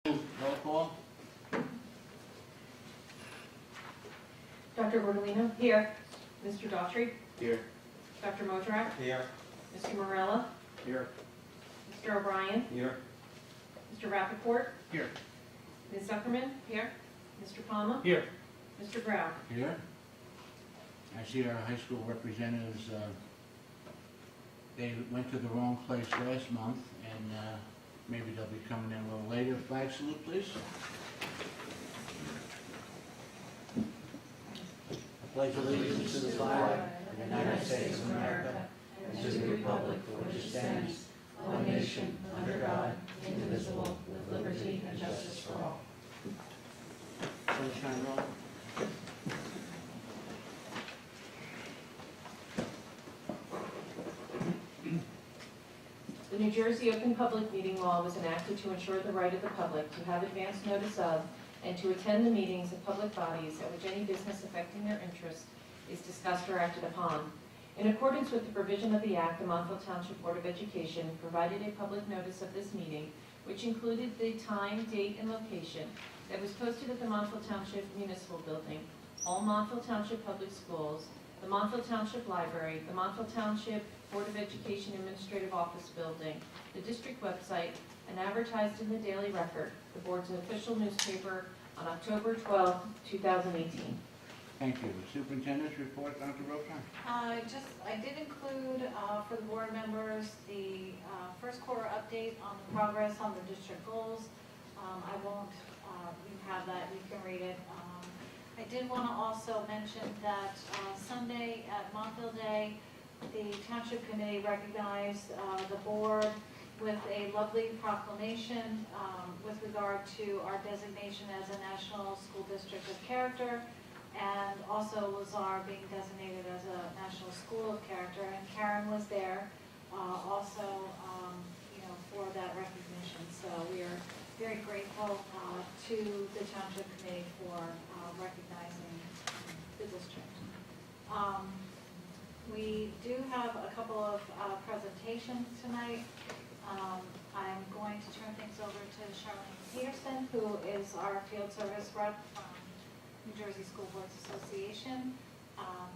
Roll call. Dr. Bordolino? Here. Mr. Daughtry? Here. Dr. Motorak? Here. Mr. Morella? Here. Mr. O'Brien? Here. Mr. Rappaport? Here. Ms. Zuckerman? Here. Mr. Palma? Here. Mr. Brown? Here. I see our high school representatives, they went to the wrong place last month, and maybe they'll be coming in a little later. Flag salute, please. I pledge allegiance to the flag of the United States of America and to the republic for which it stands, one nation, under God, indivisible, with liberty and justice for all. Sunshine roll. The New Jersey Open Public Meeting Law was enacted to ensure the right of the public to have advance notice of and to attend the meetings of public bodies at which any business affecting their interest is discussed or acted upon. In accordance with the provision of the Act, the Montville Township Board of Education provided a public notice of this meeting, which included the time, date, and location that was posted at the Montville Township Municipal Building, all Montville Township Public Schools, the Montville Township Library, the Montville Township Board of Education Administrative Office Building, the district website, and advertised in the Daily Record, the board's official newspaper, on October 12, 2018. Thank you. Superintendent's report, Dr. Rocha. I did include for the board members the first quarter update on the progress on the district goals. I won't, you have that, you can read it. I did want to also mention that Sunday at Montville Day, the Township Committee recognized the board with a lovely proclamation with regard to our designation as a National School District of Character, and also Lazar being designated as a National School of Character. And Karen was there also, for that recognition. So we are very grateful to the Township Committee for recognizing the district. We do have a couple of presentations tonight. I'm going to turn things over to Charlene Peterson, who is our field service rep from New Jersey School Boards Association.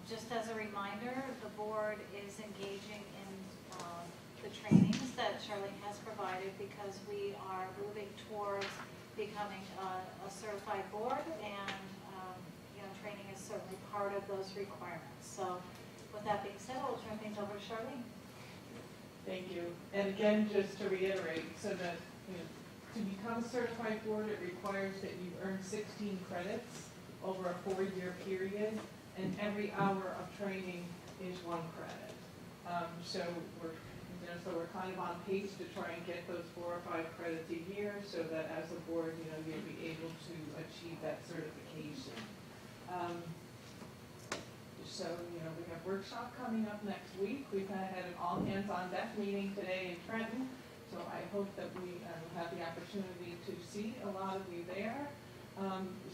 Just as a reminder, the board is engaging in the trainings that Charlene has provided because we are moving towards becoming a certified board, and training is certainly part of those requirements. So with that being said, I'll turn things over to Charlene. Thank you. And again, just to reiterate, so that to become a certified board, it requires that you earn 16 credits over a 4-year period, and every hour of training is 1 credit. So we're kind of on pace to try and get those 4 or 5 credits a year, so that as a board, you'll be able to achieve that certification. So, we have workshop coming up next week. We've had an all-hands-on-deck meeting today in Trenton, so I hope that we will have the opportunity to see a lot of you there.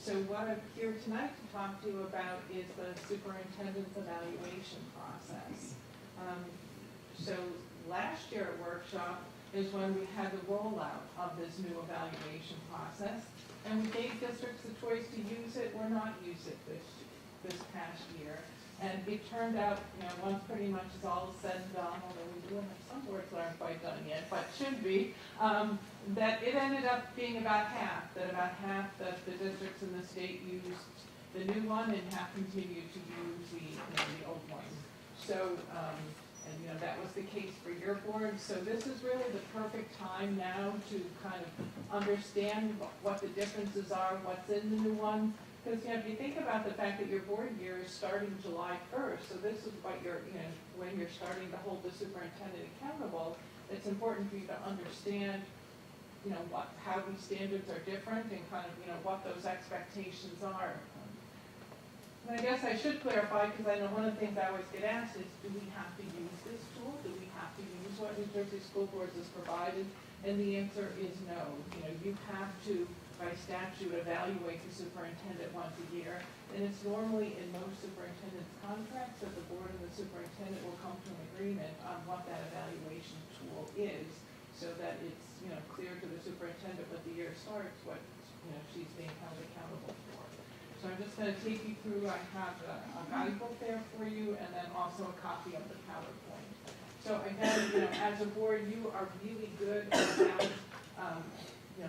So what I'm here tonight to talk to you about is the superintendent's evaluation process. So last year at workshop is when we had the rollout of this new evaluation process, and we gave districts the choice to use it or not use it this past year. And it turned out, once pretty much is all said and done, although we do have some boards that aren't quite done yet, but should be, that it ended up being about half that the districts in the state used the new one and half continued to use the old one. So, that was the case for your board. So this is really the perfect time now to kind of understand what the differences are, what's in the new one. Because if you think about the fact that your board year is starting July 1st, so this is what when you're starting to hold the superintendent accountable, it's important for you to understand, how these standards are different and kind of, what those expectations are. And I guess I should clarify, because I know one of the things I always get asked is, do we have to use this tool? Do we have to use what New Jersey School Boards has provided? And the answer is no. You have to, by statute, evaluate the superintendent once a year. And it's normally in most superintendent's contracts that the board and the superintendent will come to an agreement on what that evaluation tool is, so that it's clear to the superintendent when the year starts what, she's being held accountable for. So I'm just gonna take you through, I have a guidebook there for you, and then also a copy of the PowerPoint. So again, as a board, you are really good about,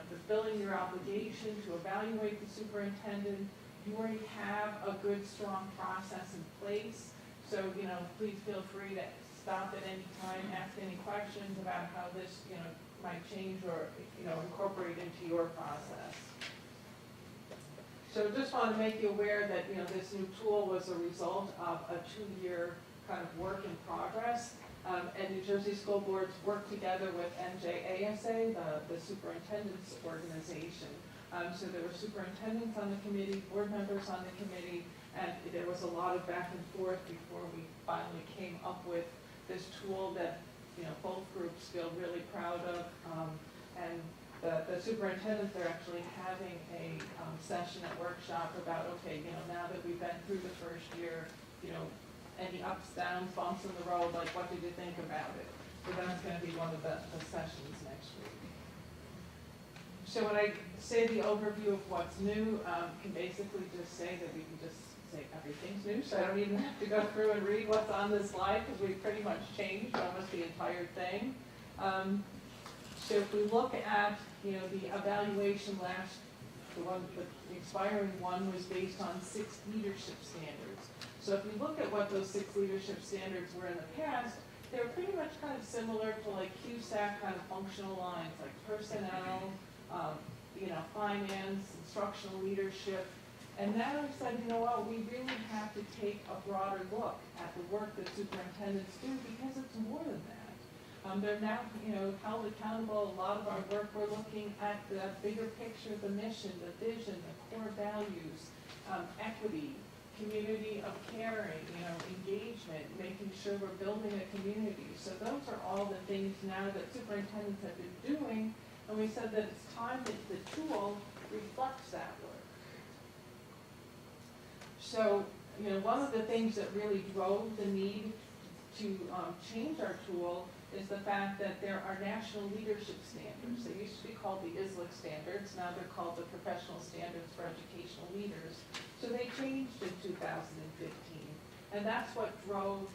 fulfilling your obligation to evaluate the superintendent. You already have a good, strong process in place. So, please feel free to stop at any time, ask any questions about how this, might change or, incorporate into your process. So just want to make you aware that, this new tool was a result of a 2-year kind of work in progress. And New Jersey School Boards work together with NJASA, the superintendent's organization. So there were superintendents on the committee, board members on the committee, and there was a lot of back and forth before we finally came up with this tool that, both groups feel really proud of. And the superintendents are actually having a session at workshop about, okay, now that we've been through the first year, any ups, downs, bumps in the road, like what did you think about it? So that's going to be one of the sessions next week. So when I say the overview of what's new, can basically just say that we can just say everything's new, so I don't even have to go through and read what's on this slide because we've pretty much changed almost the entire thing. So if we look at, the evaluation the expiring one was based on 6 leadership standards. So if you look at what those 6 leadership standards were in the past, they were pretty much kind of similar to like CUSAC kind of functional lines, like personnel, finance, instructional leadership. And now I said, we really have to take a broader look at the work that superintendents do because it's more than that. They're now, held accountable. A lot of our work, we're looking at the bigger picture, the mission, the vision, the core values, equity, community of caring, engagement, making sure we're building a community. So those are all the things now that superintendents have been doing, and we said that it's time that the tool reflects that work. So, one of the things that really drove the need to change our tool is the fact that there are national leadership standards. They used to be called the ISLIC standards, now they're called the Professional Standards for Educational Leaders. So they changed in 2015, and that's what drove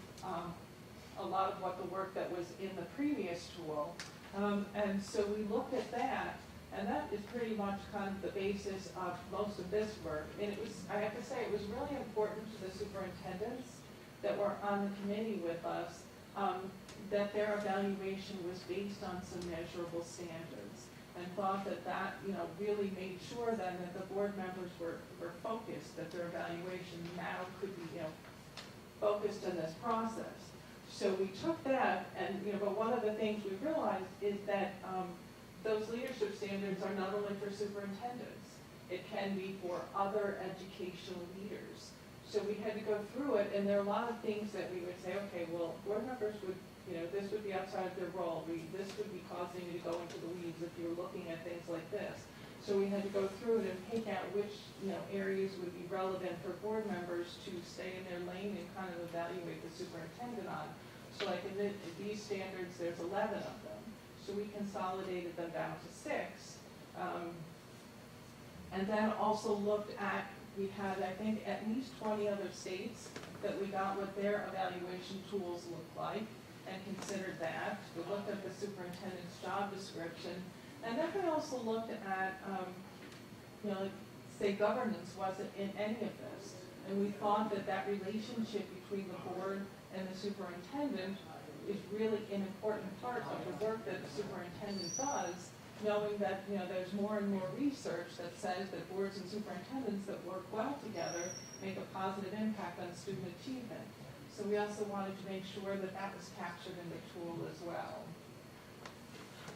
a lot of what the work that was in the previous tool. And so we looked at that, and that is pretty much kind of the basis of most of this work. And it was, I have to say, it was really important to the superintendents that were on the committee with us, that their evaluation was based on some measurable standards, and thought that really made sure then that the board members were focused, that their evaluation now could be focused in this process. So we took that, and but one of the things we realized is that those leadership standards are not only for superintendents, it can be for other educational leaders. So we had to go through it, and there are a lot of things that we would say, okay, well, board members would, this would be outside of their role. This would be causing you to go into the weeds if you're looking at things like this. So we had to go through it and pick out which, areas would be relevant for board members to stay in their lane and kind of evaluate the superintendent on. So like in these standards, there's 11 of them. So we consolidated them down to 6. And then also looked at, we had, I think, at least 20 other states that we got what their evaluation tools looked like and considered that. We looked at the superintendent's job description. And then we also looked at, say governance wasn't in any of this. And we thought that relationship between the board and the superintendent is really an important part of the work that the superintendent does, knowing that there's more and more research that says that boards and superintendents that work well together make a positive impact on student achievement. So we also wanted to make sure that was captured in the tool as well.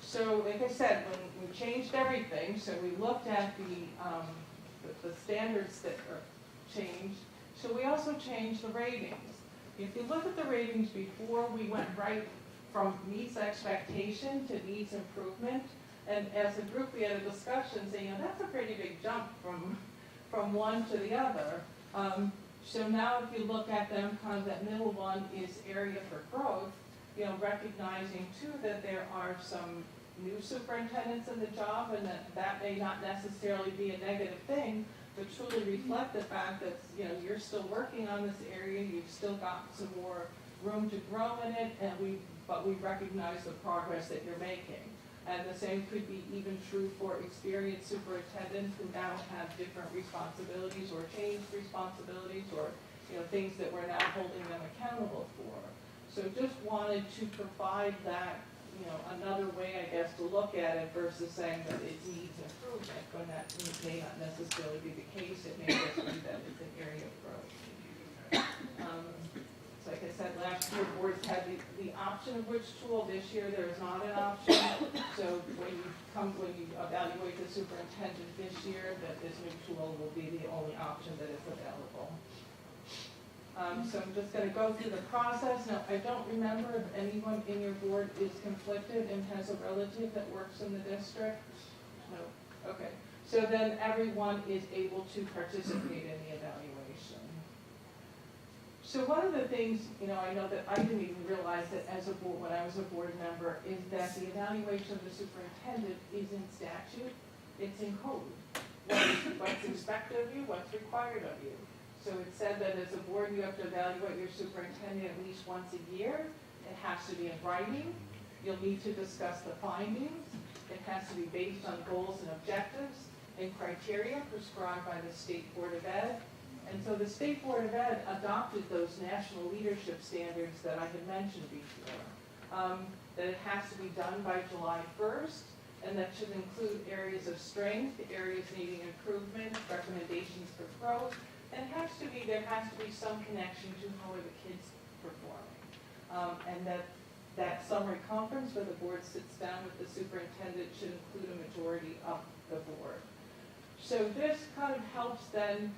So like I said, when we changed everything, so we looked at the standards that are changed. So we also changed the ratings. If you look at the ratings before, we went right from meets expectation to needs improvement. And as a group, we had a discussion saying, that's a pretty big jump from one to the other. So now if you look at them, kind of that middle one is area for growth, recognizing too that there are some, new superintendents in the job, and that may not necessarily be a negative thing, but truly reflect the fact that, you know, you're still working on this area, you've still got some more room to grow in it, but we recognize the progress that you're making. And the same could be even true for experienced superintendents who now have different responsibilities or changed responsibilities, or, you know, things that we're now holding them accountable for. So just wanted to provide that, you know, another way, I guess, to look at it versus saying that it needs improvement, when that may not necessarily be the case. It may just be that it's an area of growth. So like I said, last year boards had the option of which tool. This year there is not an option. So when you evaluate the superintendent this year, that this new tool will be the only option that is available. So I'm just going to go through the process. Now, I don't remember if anyone in your board is conflicted and has a relative that works in the district. No? Okay. So then everyone is able to participate in the evaluation. So one of the things, you know, I know that I didn't even realize that as a board, when I was a board member, is that the evaluation of the superintendent is in statute. It's in code. What's expected of you, what's required of you. So it said that as a board, you have to evaluate your superintendent at least once a year. It has to be in writing. You'll need to discuss the findings. It has to be based on goals and objectives and criteria prescribed by the State Board of Ed. And so the State Board of Ed adopted those national leadership standards that I had mentioned before. That it has to be done by July 1st, and that should include areas of strength, areas needing improvement, recommendations for growth. And there has to be some connection to how are the kids performing. And that summary conference where the board sits down with the superintendent should include a majority of the board. So this kind of helps then,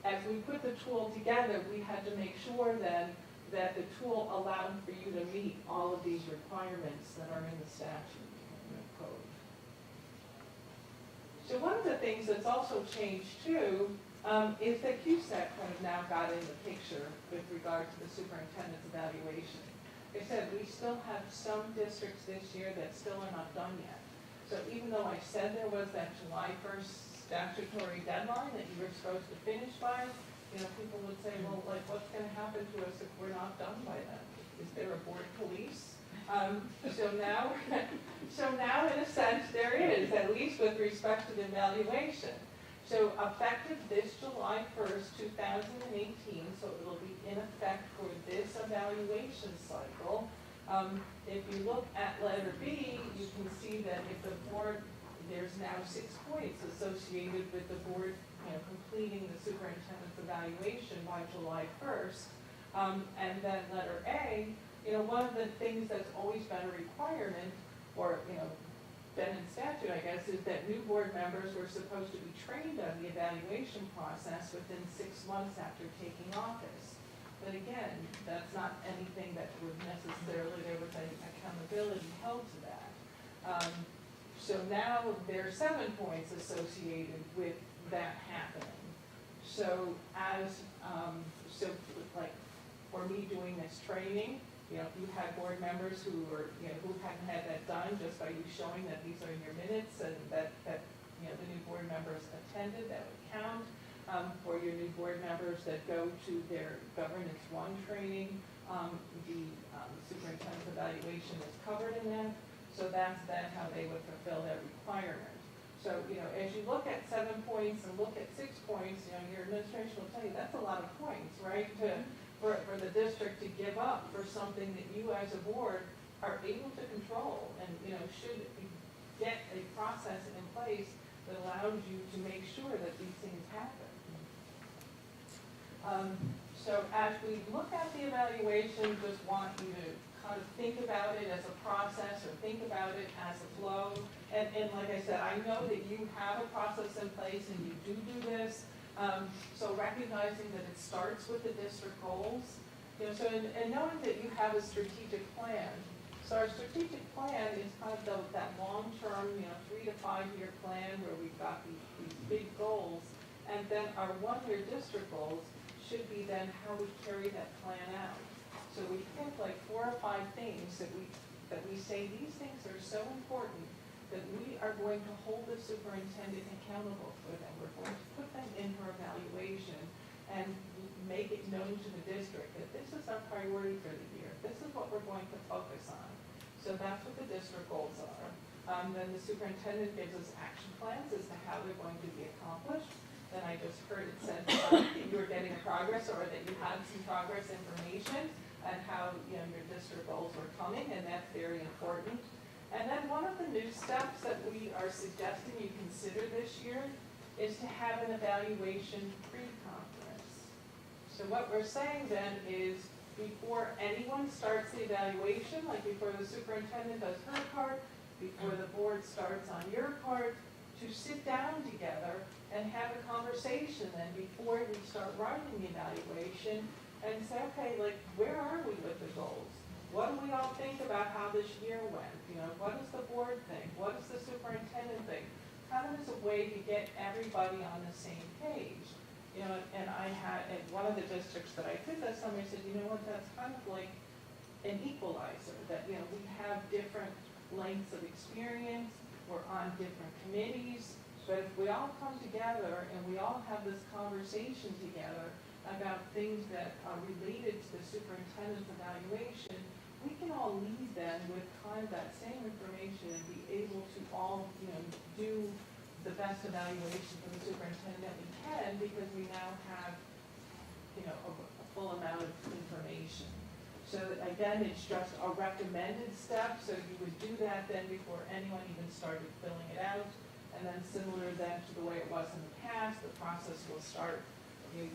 as we put the tool together, we had to make sure then that the tool allowed for you to meet all of these requirements that are in the statute and the code. So one of the things that's also changed too, is that QSEC kind of now got in the picture with regard to the superintendent's evaluation. Like I said, we still have some districts this year that still are not done yet. So even though I said there was that July 1st statutory deadline that you were supposed to finish by, you know, people would say, well, like, what's going to happen to us if we're not done by then? Is there a board police? So now, in a sense, there is, at least with respect to the evaluation. So effective this July 1st, 2018, so it will be in effect for this evaluation cycle. If you look at letter B, you can see that if the board, there's now 6 points associated with the board, you know, completing the superintendent's evaluation by July 1st. And then letter A, you know, one of the things that's always been a requirement, or, you know, been in statute, I guess, is that new board members were supposed to be trained on the evaluation process within 6 months after taking office. But again, that's not anything that would necessarily, there was an accountability held to that. So now there are 7 points associated with that happening. So like for me doing this training, you know, if you had board members who were, you know, who hadn't had that done, just by you showing that these are your minutes and that you know, the new board members attended, that would count. For your new board members that go to their Governance 1 training, the superintendent's evaluation is covered in that. So that's how they would fulfill that requirement. So, you know, as you look at 7 points and look at 6 points, you know, your administration will tell you that's a lot of points, right? For the district to give up for something that you as a board are able to control, and, you know, should get a process in place that allows you to make sure that these things happen. So as we look at the evaluation, just want you to kind of think about it as a process, or think about it as a flow. And like I said, I know that you have a process in place and you do this. So recognizing that it starts with the district goals, you know, so and knowing that you have a strategic plan. So our strategic plan is kind of that long-term, you know, 3 to 5 year plan where we've got these big goals, and then our 1-year district goals should be then how we carry that plan out. So we pick like 4 or 5 things that we that we say these things are so important that we are going to hold the superintendent accountable for them. We're going to put them in her evaluation and make it known to the district that this is our priority for the year. This is what we're going to focus on. So that's what the district goals are. Then the superintendent gives us action plans as to how they're going to be accomplished. Then I just heard it said that you were getting progress or that you had some progress information and how your district goals were coming, and that's very important. And then one of the new steps that we are suggesting you consider this year is to have an evaluation pre-conference. So what we're saying then is before anyone starts the evaluation, like before the superintendent does her part, before the board starts on your part, to sit down together and have a conversation then before we start writing the evaluation and say, okay, like, where are we with the goals? What do we all think about how this year went? What does the board think? What does the superintendent think? Kind of as a way to get everybody on the same page. And I had, at one of the districts that I did this, somebody said, you know what, that's kind of like an equalizer, that, we have different lengths of experience, we're on different committees, but if we all come together and we all have this conversation together about things that are related to the superintendent's evaluation, we can all lead then with kind of that same information and be able to all, do the best evaluation for the superintendent that we can, because we now have, a full amount of information. So again, it's just a recommended step, so you would do that then before anyone even started filling it out. And then similar then to the way it was in the past, the process will start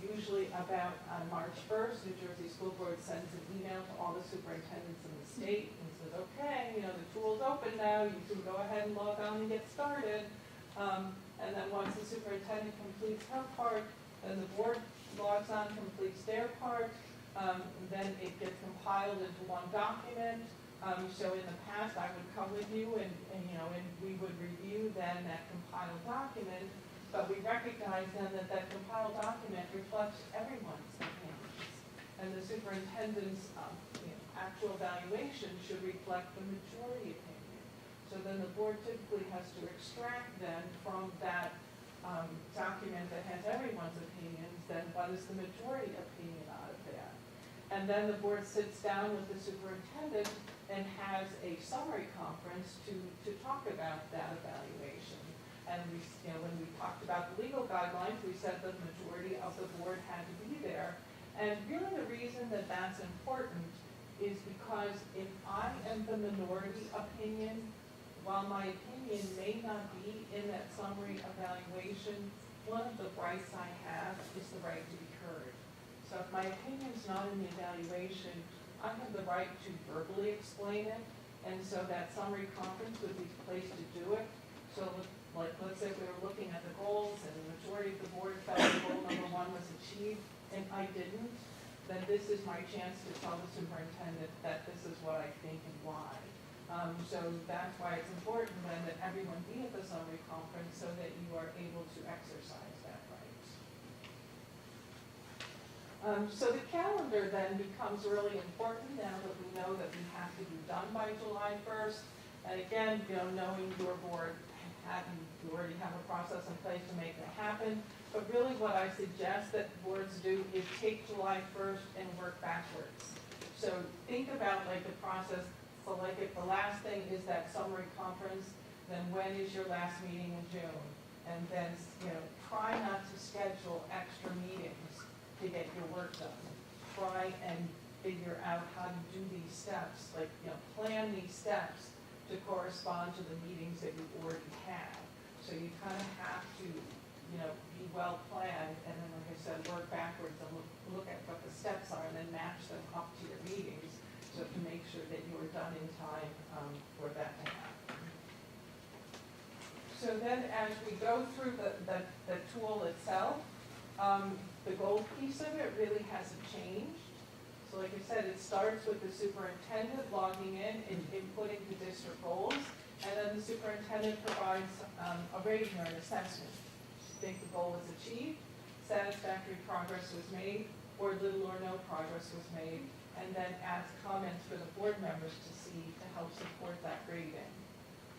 usually about on March 1st. New Jersey School Board sends an email to all the superintendents in the state and says, okay, the tool's open now, you can go ahead and log on and get started. And then once the superintendent completes her part, then the board logs on, completes their part, then it gets compiled into one document. So in the past, I would come with you and we would review then that compiled document, but we recognize then that compiled document reflects everyone's opinions. And the superintendent's actual evaluation should reflect the majority opinion. So then the board typically has to extract then from that document that has everyone's opinions, then what is the majority opinion out of that? And then the board sits down with the superintendent and has a summary conference to talk about that evaluation. And when we talked about the legal guidelines, we said the majority of the board had to be there. And really the reason that that's important is because if I am the minority opinion, while my opinion may not be in that summary evaluation, one of the rights I have is the right to be heard. So if my opinion's not in the evaluation, I have the right to verbally explain it, and so that summary conference would be the place to do it. So like, let's say we were looking at the goals and the majority of the board felt goal number 1 was achieved, and I didn't, then this is my chance to tell the superintendent that this is what I think and why. So that's why it's important then that everyone be at the summary conference so that you are able to exercise that right. So the calendar then becomes really important now that we know that we have to be done by July 1st. And again, knowing your board, you already have a process in place to make that happen. But really what I suggest that boards do is take July 1st and work backwards. So think about like the process. So like if the last thing is that summary conference, then when is your last meeting in June? And then, try not to schedule extra meetings to get your work done. Try and figure out how to do these steps, like, plan these steps to correspond to the meetings that you already have. So you kind of have to, be well planned, and then, like I said, work backwards and look at what the steps are and then match them up to your meetings. So to make sure that you are done in time for that to happen. So then as we go through the tool itself, the goal piece of it really hasn't changed. So like I said, it starts with the superintendent logging in and inputting the district goals, and then the superintendent provides a rating or an assessment. You think the goal was achieved, satisfactory progress was made, or little or no progress was made. and then ask comments for the board members to see to help support that grading.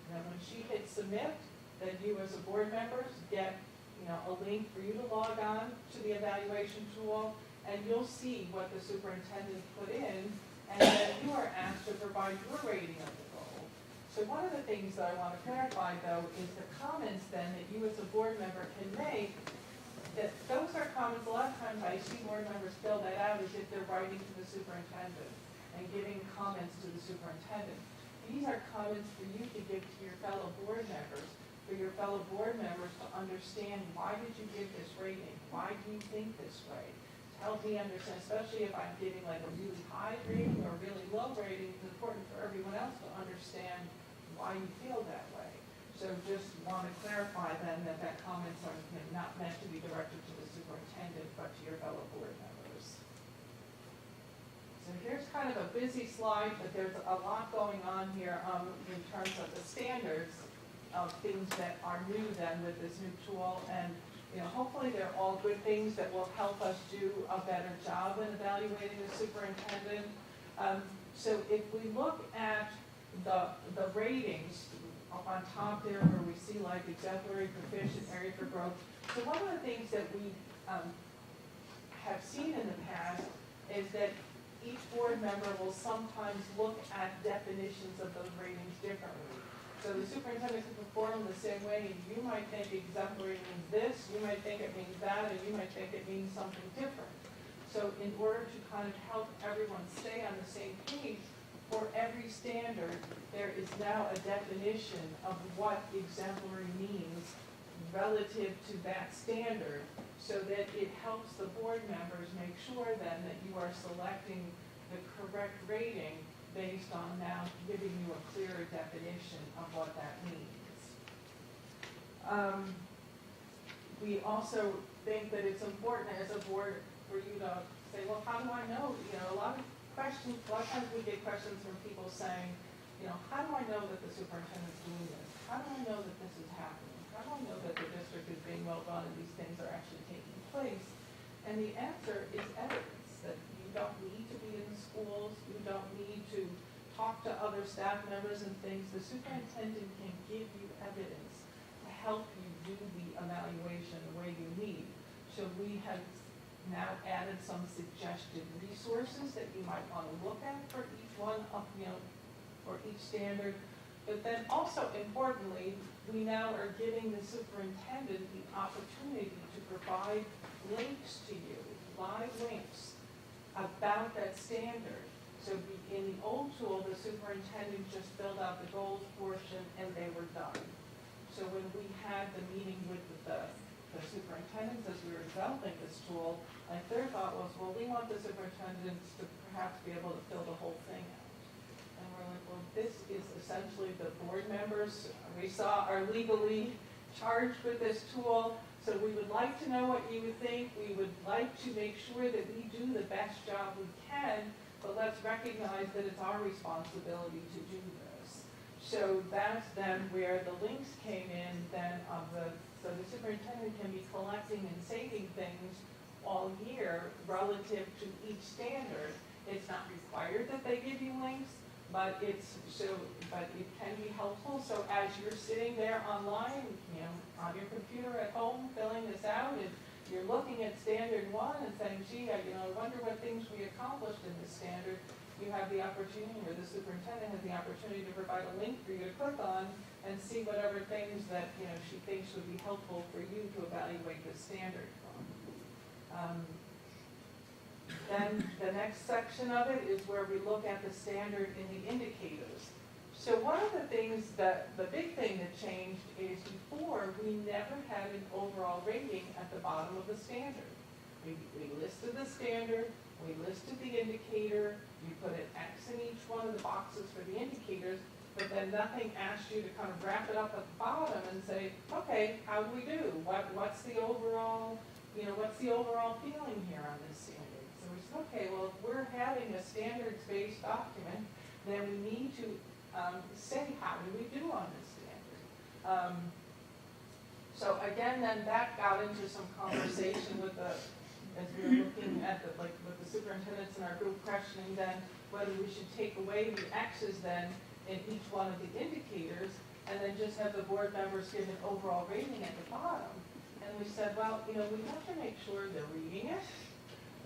And then when she hits submit, then you as a board members get a link for you to log on to the evaluation tool, and you'll see what the superintendent put in, and then you are asked to provide your rating of the goal. So one of the things that I want to clarify, though, is the comments then that you as a board member can make, that those are comments, a lot of times I see board members fill that out as if they're writing to the superintendent and giving comments to the superintendent. These are comments for you to give to your fellow board members, for your fellow board members to understand, why did you give this rating? Why do you think this way? To help me understand, especially if I'm giving like a really high rating or really low rating, it's important for everyone else to understand why you feel that way. So just want to clarify then that comments are not meant to be directed to the superintendent, but to your fellow board members. So here's kind of a busy slide, but there's a lot going on here in terms of the standards of things that are new then with this new tool, and hopefully they're all good things that will help us do a better job in evaluating the superintendent. So if we look at the ratings up on top there, where we see like exemplary, proficient, area for growth. So one of the things that we have seen in the past is that each board member will sometimes look at definitions of those ratings differently. So the superintendent can perform the same way, and you might think exemplary means this, you might think it means that, and you might think it means something different. So in order to kind of help everyone stay on the same page, for every standard, there is now a definition of what exemplary means relative to that standard, so that it helps the board members make sure then that you are selecting the correct rating based on now giving you a clearer definition of what that means. We also think that it's important as a board for you to say, well, how do I know? A lot of times we get questions from people saying, how do I know that the superintendent's doing this? How do I know that this is happening? How do I know that the district is being well run and these things are actually taking place? And the answer is evidence, that you don't need to be in the schools, you don't need to talk to other staff members and things. The superintendent can give you evidence to help you do the evaluation the way you need. So we have now added some suggested resources that you might want to look at for each one of, for each standard. But then also importantly, we now are giving the superintendent the opportunity to provide links to you, live links about that standard. So in the old tool, the superintendent just filled out the goals portion and they were done. So when we had the meeting with the superintendents as we were developing this tool, their thought was, well, we want the superintendents to perhaps be able to fill the whole thing out. And we're like, well, this is essentially the board members we saw are legally charged with this tool. So we would like to know what you would think. We would like to make sure that we do the best job we can, but let's recognize that it's our responsibility to do this. So that's then where the links came in then so the superintendent can be collecting and saving things all year relative to each standard. It's not required that they give you links, but it can be helpful. So as you're sitting there online, on your computer at home filling this out, and you're looking at standard 1 and saying, gee, I wonder what things we accomplished in this standard, you have the opportunity, or the superintendent has the opportunity to provide a link for you to click on and see whatever things that she thinks would be helpful for you to evaluate the standard from. Then the next section of it is where we look at the standard in the indicators. So one of the things the big thing that changed is before we never had an overall rating at the bottom of the standard. We listed the standard, we listed the indicator, you put an X in each one of the boxes for the indicators, but then nothing asked you to kind of wrap it up at the bottom and say, okay, how do we do? What's the overall, what's the overall feeling here on this standard? So we said, okay, well, if we're having a standards-based document, then we need to say, how do we do on this standard? So again, then that got into some conversation with the as we were looking at the, like, with the superintendents in our group questioning then, whether we should take away the X's then in each one of the indicators, and then just have the board members give an overall rating at the bottom. And we said, well, we have to make sure they're reading it.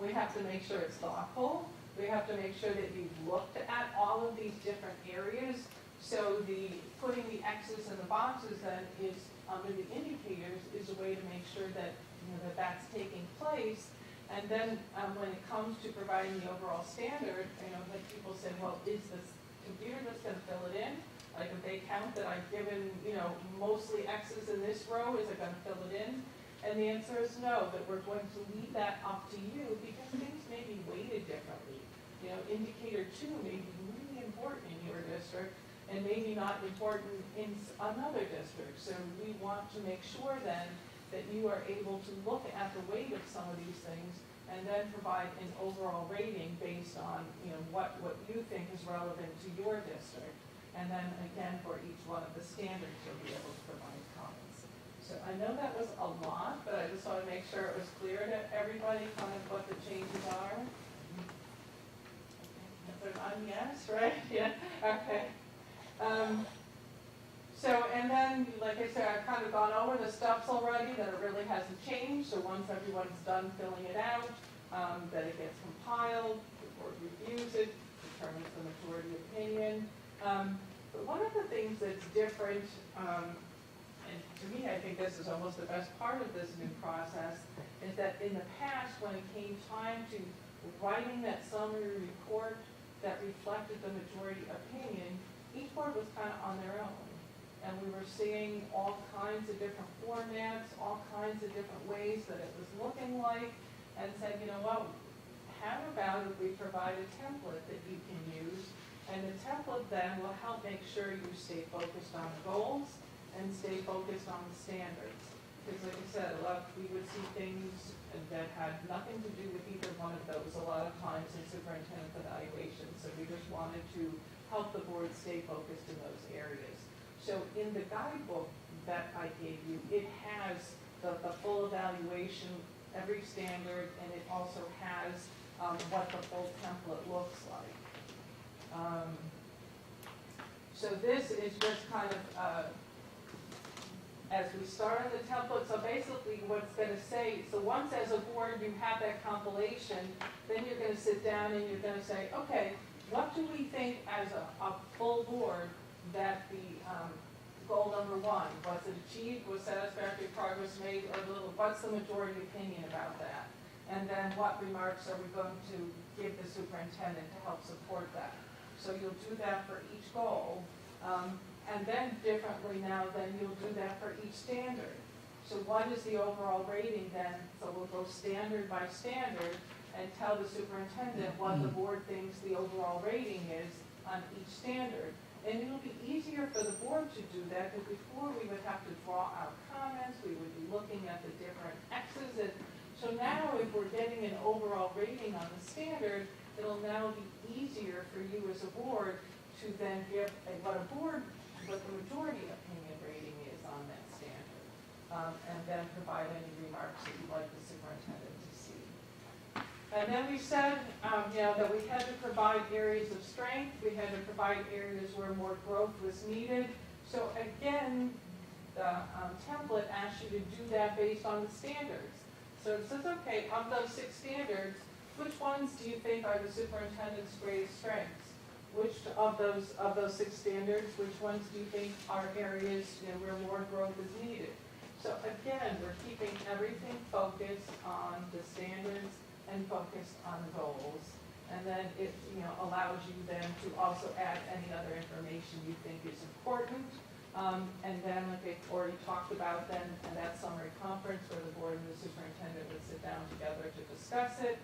We have to make sure it's thoughtful. We have to make sure that you've looked at all of these different areas. So putting the X's in the boxes then is, under the indicators, is a way to make sure that, that's taking place. And then when it comes to providing the overall standard, like people say, well, is this computer just going to fill it in? Like if they count that I've given, mostly X's in this row, is it going to fill it in? And the answer is no, that we're going to leave that up to you because things may be weighted differently. Indicator 2 may be really important in your district and maybe not important in another district. So we want to make sure then that you are able to look at the weight of some of these things and then provide an overall rating based on, what you think is relevant to your district. And then again, for each one of the standards, you'll be able to provide comments. So I know that was a lot, but I just want to make sure it was clear to everybody kind of what the changes are. Yes, right? Yeah, okay. And then, like I said, I've kind of gone over the steps already, that it really hasn't changed. So once everyone's done filling it out, that it gets compiled, the board reviews it, determines the majority opinion. But one of the things that's different, and to me, I think this is almost the best part of this new process, is that in the past, when it came time to writing that summary report that reflected the majority opinion, each board was kind of on their own. And we were seeing all kinds of different formats, all kinds of different ways that it was looking like, and said, well, how about if we provide a template that you can use, and the template then will help make sure you stay focused on the goals and stay focused on the standards. Because like I said, we would see things that had nothing to do with either one of those a lot of times in superintendent evaluation. So we just wanted to help the board stay focused in those areas. So in the guidebook that I gave you, it has the full evaluation, every standard, and it also has what the full template looks like. So this is just kind of, as we start on the template, so basically what it's going to say, so once as a board you have that compilation, then you're going to sit down and you're going to say, okay, what do we think as a full board that the goal number 1, was it achieved, was satisfactory progress made, or what's the majority opinion about that? And then what remarks are we going to give the superintendent to help support that? So you'll do that for each goal. And then differently now, then you'll do that for each standard. So what is the overall rating then? So we'll go standard by standard and tell the superintendent what the board thinks the overall rating is on each standard. And it'll be easier for the board to do that, because before we would have to draw out comments, we would be looking at the different X's. And so now if we're getting an overall rating on the standard, it'll now be easier for you as a board to then give what the majority opinion rating is on that standard, and then provide any remarks that you'd like the superintendent to see. And then we said, that we had to provide areas of strength, we had to provide areas where more growth was needed. So again, the template asks you to do that based on the standards. So it says, okay, of those 6 standards, which ones do you think are the superintendent's greatest strengths? Which of those 6 standards, which ones do you think are areas where more growth is needed? So again, we're keeping everything focused on the standards and focused on goals. And then it allows you then to also add any other information you think is important. And then, like I already talked about then, at that summary conference where the board and the superintendent would sit down together to discuss it.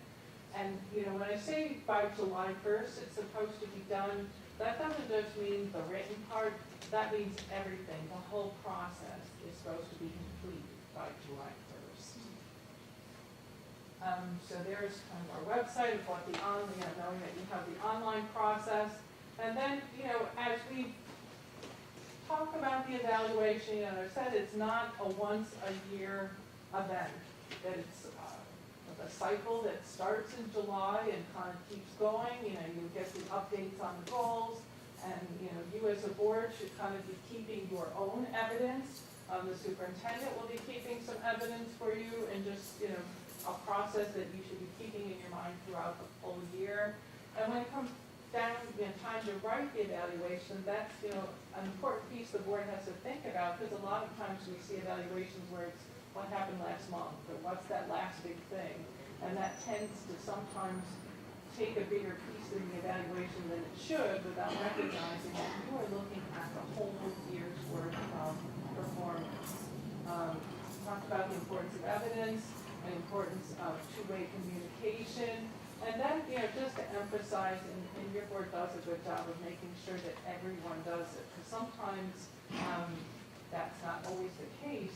And, when I say by July 1st, it's supposed to be done, that doesn't just mean the written part, that means everything. The whole process is supposed to be complete by July 1st. So there's kind of our website of what knowing that you have the online process. And then, as we talk about the evaluation, I said it's not a once-a-year event, that it's cycle that starts in July and kind of keeps going. You know, you get the updates on the goals, and, you know, you as a board should kind of be keeping your own evidence. The superintendent will be keeping some evidence for you, and just, you know, a process that you should be keeping in your mind throughout the full year. And when it comes down, you know, time to write the evaluation, that's, you know, an important piece the board has to think about, because a lot of times we see evaluations where it's what happened last month, or what's that last big thing, and that tends to sometimes take a bigger piece of the evaluation than it should, without recognizing that you are looking at the whole year's worth of performance. Talked about the importance of evidence, the importance of two-way communication, and then, you know, just to emphasize, and your board does a good job of making sure that everyone does it, because sometimes that's not always the case.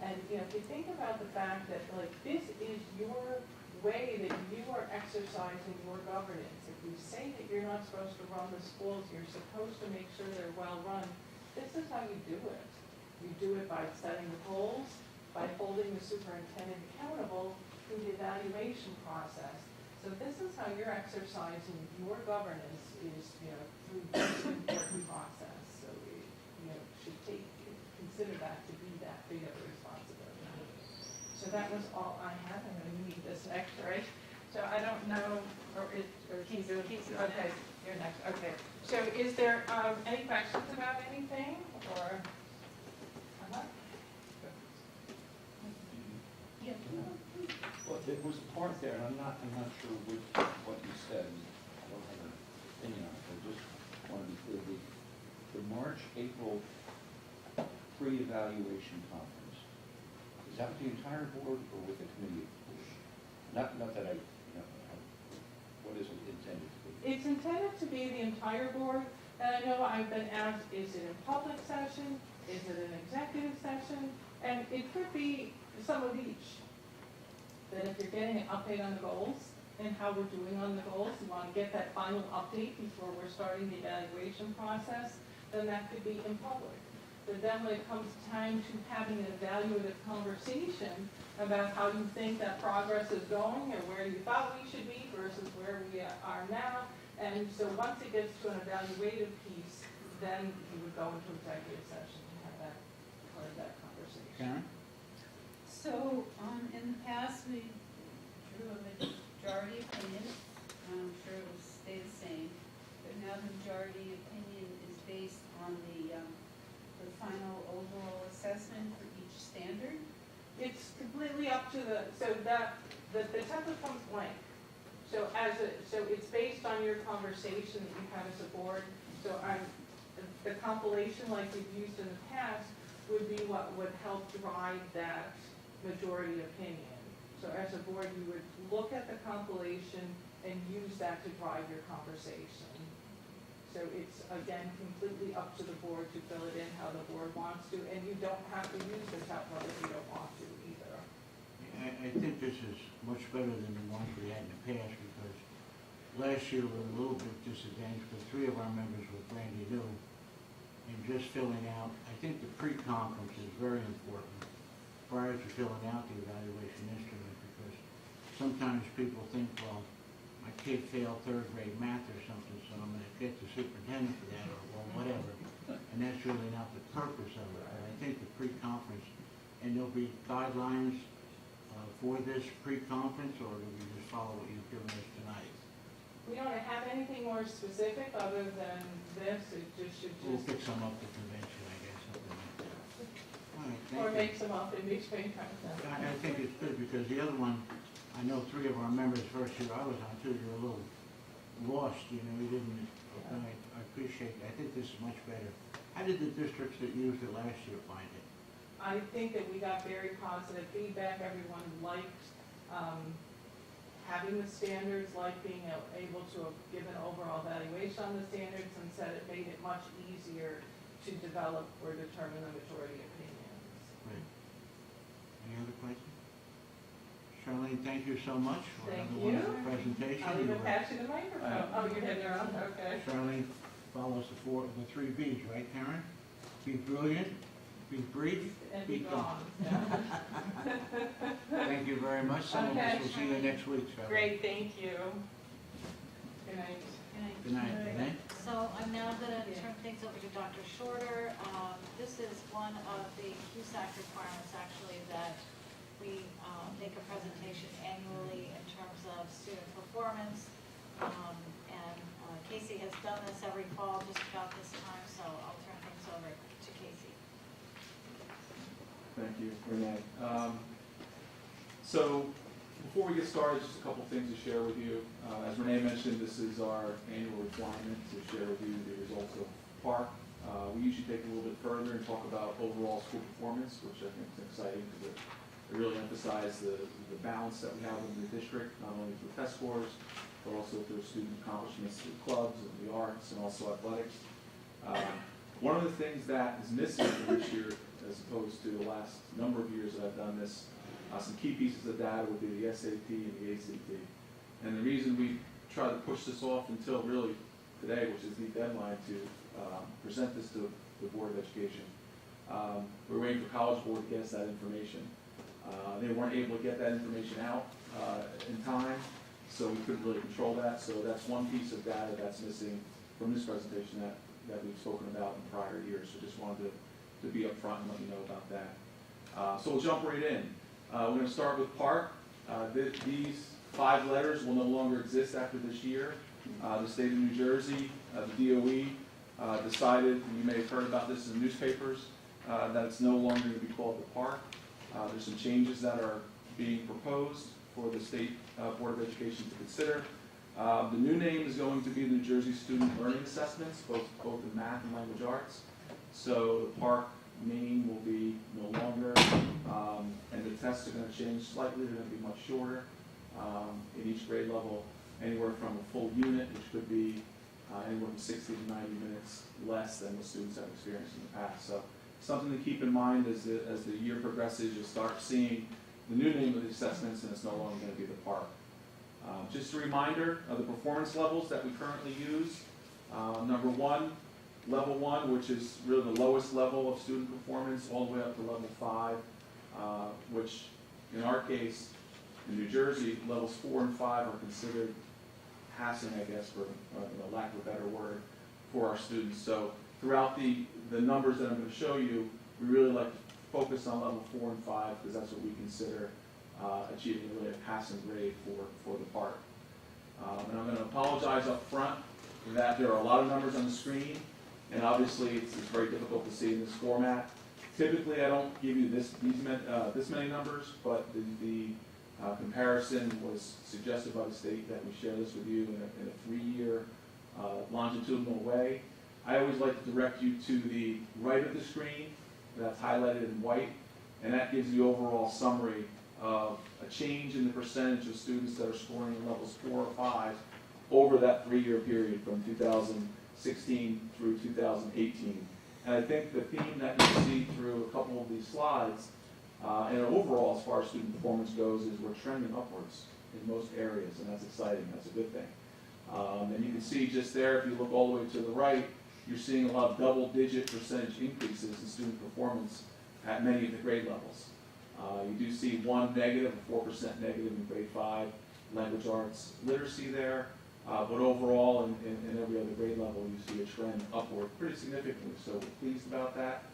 And, you know, if you think about the fact that, like, this is your way that you are exercising your governance. If you say that you're not supposed to run the schools, you're supposed to make sure they're well run, this is how you do it. You do it by setting the goals, by holding the superintendent accountable through the evaluation process. So this is how you're exercising your governance, is, you know, through this important process. So you know, should consider that to be that big of a responsibility. So that was all I had. I'm going to need this next, right? So I don't know, or is he doing? Okay, you're next. Okay. So is there any questions about anything, or? Yeah. Well, there was a part there, and I'm not sure what you said. I don't have an opinion on it. I just want to be clear. The March, April pre-evaluation conference, is that with the entire board or with the committee? Not that I, you know, what is it intended to be? It's intended to be the entire board, and I know I've been asked, is it in public session? Is it an executive session? And it could be some of each. That if you're getting an update on the goals and how we're doing on the goals, you want to get that final update before we're starting the evaluation process, then that could be in public. But then when it comes time to having an evaluative conversation about how you think that progress is going, or where you thought we should be versus where we are now, and so once it gets to an evaluative piece, then you would go into executive session and have that part of that conversation. Karen? So, in the past, we drew a majority opinion. I'm sure it will stay the same, but now the majority opinion is based on the final overall assessment for each standard. It's completely up to the template comes blank. So it's based on your conversation that you have as a board. So the compilation like we've used in the past would be what would help drive that majority opinion. So as a board, you would look at the compilation and use that to drive your conversation. So it's, again, completely up to the board to fill it in how the board wants to, and you don't have to use the template if you don't want to either. I think this is much better than the ones we had in the past, because last year we were a little bit disadvantaged because 3 of our members were brand new, and just filling out, I think the pre-conference is very important prior to filling out the evaluation instrument, because sometimes people think, well, my kid failed 3rd grade math or something, so I'm going to get the superintendent for that, or well, whatever. And that's really not the purpose of it. I think the pre-conference, and there'll be guidelines for this pre-conference, or do we just follow what you've given us tonight? We don't have anything more specific other than this. It just should We'll just, pick some up the convention, I guess, something like that. All right, thank or you. make some up in between times. I think it's good, because the other one, I know 3 of our members, first year I was on too, you're a little lost, you know, you didn't, I appreciate it. I think this is much better. How did the districts that used it last year find it? I think that we got very positive feedback. Everyone liked having the standards, like being able to give an overall evaluation on the standards, and said it made it much easier to develop or determine the majority opinions. Great. Any other questions? Charlene, thank you so much for Thank another you. wonderful presentation. I'll You even were- pass you the microphone. Oh, you're heading around? Okay. Charlene follows the 3 Bs, right, Karen? Be brilliant, be brief, And be gone. Thank Thank you very much. Some of us Okay. will see you next week, Charlie. Great, thank you. Good night. Good night. Good night. So I'm now going to turn things over to Dr. Shorter. This is one of the QSAC requirements, actually, that we make a presentation annually in terms of student performance. And Casey has done this every fall just about this time, so I'll turn things over to Casey. Thank you, Renee. So before we get started, just a couple things to share with you. As Renee mentioned, this is our annual requirement to share with you the results of PARC. We usually take it a little bit further and talk about overall school performance, which I think is exciting because it really emphasizes the balance that we have in the district, not only through test scores, but also through student accomplishments through clubs and the arts and also athletics. One of the things that is missing for this year, as opposed to the last number of years that I've done this, some key pieces of data would be the SAT and the ACT. And the reason we try to push this off until really today, which is the deadline to present this to the Board of Education. We're waiting for College Board to get us that information. They weren't able to get that information out in time, so we couldn't really control that. So that's one piece of data that's missing from this presentation that we've spoken about in prior years. So just wanted to be upfront and let you know about that. So we'll jump right in. We're going to start with PARC. These 5 letters will no longer exist after this year. The state of New Jersey, the DOE, decided, and you may have heard about this in the newspapers, that it's no longer going to be called the PARC. There's some changes that are being proposed for the State Board of Education to consider. The new name is going to be the New Jersey Student Learning Assessments, both in math and language arts. So the PARC name will be no longer, and the tests are going to change slightly. They're going to be much shorter in each grade level, anywhere from a full unit, which could be anywhere from 60 to 90 minutes less than what students have experienced in the past. So something to keep in mind as the year progresses, you'll start seeing the new name of the assessments, and it's no longer going to be the PARC. Just a reminder of the performance levels that we currently use. Number 1, level 1, which is really the lowest level of student performance, all the way up to level 5, which in our case, in New Jersey, levels 4 and 5 are considered passing, I guess, for lack of a better word, for our students. So throughout the numbers that I'm going to show you, we really like to focus on level 4 and 5 because that's what we consider achieving really a passing grade for the PARC. And I'm going to apologize up front that there are a lot of numbers on the screen, and obviously it's very difficult to see in this format. Typically, I don't give you this many numbers, but the comparison was suggested by the state that we share this with you in a 3-year longitudinal way. I always like to direct you to the right of the screen that's highlighted in white, and that gives the overall summary of a change in the percentage of students that are scoring in levels 4 or 5 over that 3-year period from 2016 through 2018. And I think the theme that you see through a couple of these slides, and overall as far as student performance goes, is we're trending upwards in most areas, and that's exciting. That's a good thing. And you can see just there, if you look all the way to the right, you're seeing a lot of double-digit percentage increases in student performance at many of the grade levels. You do see 1 negative, a 4% negative in grade 5 language arts literacy there, but overall in every other grade level you see a trend upward pretty significantly. So we're pleased about that.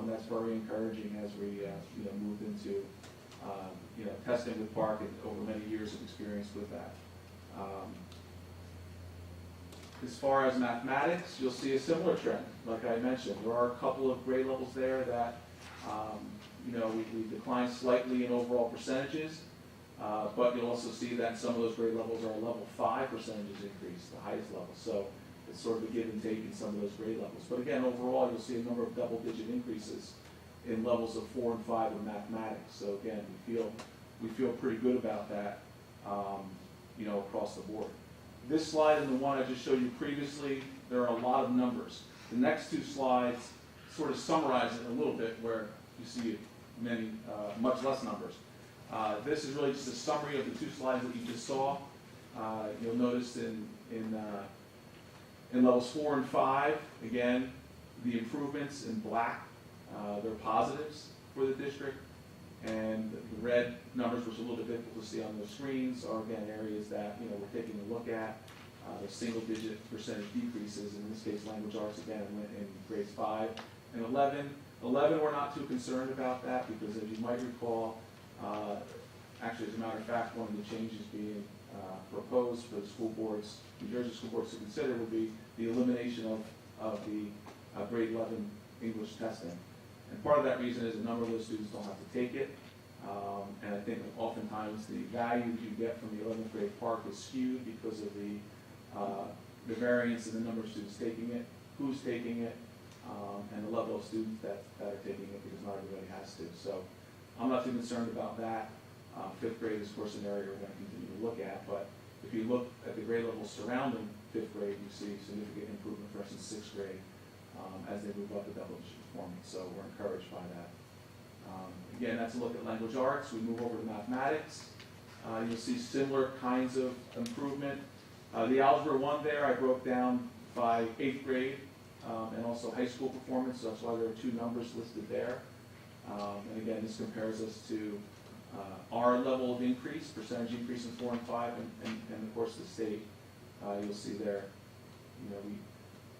That's very encouraging as we move into testing with PARC and over many years of experience with that. As far as mathematics, you'll see a similar trend. Like I mentioned, there are a couple of grade levels there that we declined slightly in overall percentages, but you'll also see that some of those grade levels are a level 5 percentages increase, the highest level. So it's sort of a give and take in some of those grade levels. But again, overall, you'll see a number of double-digit increases in levels of 4 and 5 in mathematics. So again, we feel pretty good about that, across the board. This slide and the one I just showed you previously, there are a lot of numbers. The next 2 slides sort of summarize it a little bit, where you see much less numbers. This is really just a summary of the 2 slides that you just saw. You'll notice in levels 4 and 5, again, the improvements in black, they're positives for the district. And the red numbers, which are a little bit difficult to see on those screens, are again areas that, you know, we're taking a look at. The single-digit percentage decreases, in this case language arts again in grades 5 and 11. 11 we're not too concerned about that because as you might recall, actually as a matter of fact, one of the changes being proposed for the school boards, New Jersey school boards to consider would be the elimination of the grade 11 English testing. And part of that reason is a number of those students don't have to take it. And I think oftentimes the value that you get from the 11th grade park is skewed because of the variance in the number of students taking it, who's taking it, and the level of students that are taking it because not everybody has to. So I'm not too concerned about that. 5th grade is of course an area we're going to continue to look at, but if you look at the grade levels surrounding 5th grade, you see significant improvement for instance 6th grade as they move up the double-digit performance. So we're encouraged by that. Again, that's a look at language arts. We move over to mathematics. You'll see similar kinds of improvement. The Algebra 1 there I broke down by 8th grade and also high school performance, so that's why there are 2 numbers listed there. And again, this compares us to our level of increase, percentage increase in 4 and 5, and of course the state. You'll see there, you know,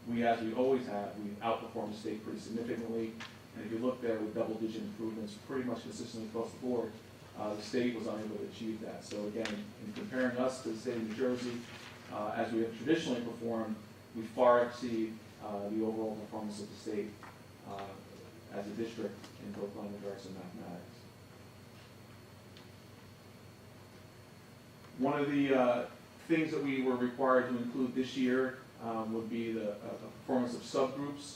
we as we always have, we outperform the state pretty significantly. And if you look there with double-digit improvements pretty much consistently across the board, the state was unable to achieve that. So again, in comparing us to the state of New Jersey, as we have traditionally performed, we far exceed the overall performance of the state as a district in both language arts and mathematics. One of the things that we were required to include this year would be the performance of subgroups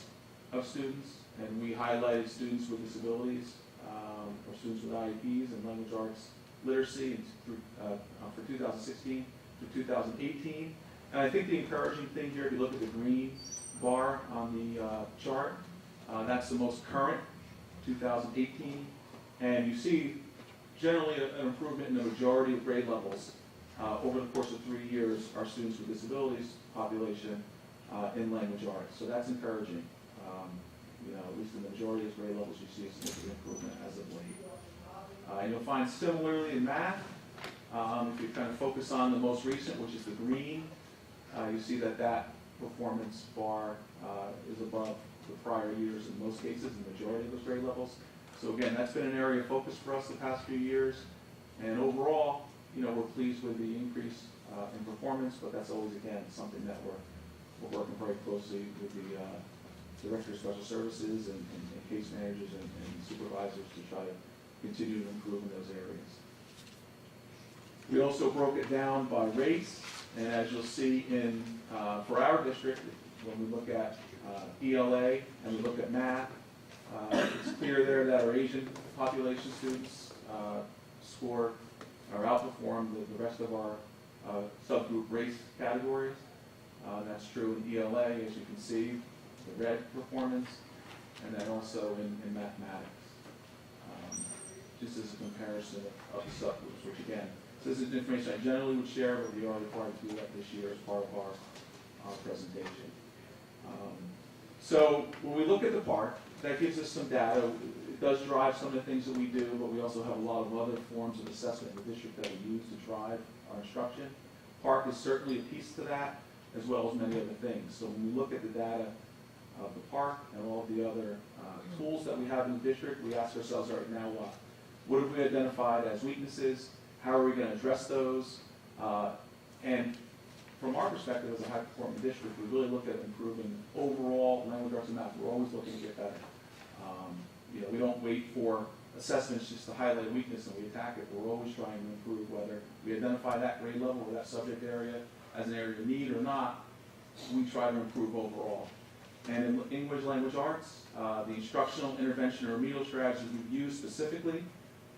of students, and we highlighted students with disabilities or students with IEPs and language arts literacy for 2016 to 2018. And I think the encouraging thing here, if you look at the green bar on the chart, that's the most current, 2018, and you see generally an improvement in the majority of grade levels over the course of 3 years, our students with disabilities population in language arts. So that's encouraging. You know, at least in the majority of grade levels, you see a significant improvement as of late. And you'll find similarly in math, if you kind of focus on the most recent, which is the green, you see that that performance bar is above the prior years in most cases, in the majority of those grade levels. So again, that's been an area of focus for us the past few years. And overall, you know, we're pleased with the increase in performance, but that's always, again, something that we're working very closely with the Director of Special Services and case managers and supervisors to try to continue to improve in those areas. We also broke it down by race, and as you'll see in for our district, when we look at ELA and we look at math, it's clear there that our Asian population students score or outperform the rest of our subgroup race categories. That's true in ELA, as you can see, the red performance, and then also in mathematics, just as a comparison of the subgroups, which again, so this is information I generally would share, but we are required to do that this year as part of our presentation. So when we look at the park, that gives us some data. It does drive some of the things that we do, but we also have a lot of other forms of assessment in the district that we use to drive our instruction. Park is certainly a piece to that, as well as many other things. So when we look at the data of the park and all of the other tools that we have in the district, we ask ourselves right now, what have we identified as weaknesses? How are we going to address those? And from our perspective as a high-performing district, we really look at improving overall language arts and math. We're always looking to get better. You know, we don't wait for assessments just to highlight a weakness and we attack it. We're always trying to improve, whether we identify that grade level or that subject area as an area of need or not, we try to improve overall. And in English language arts, the instructional, intervention, and remedial strategies we've used specifically,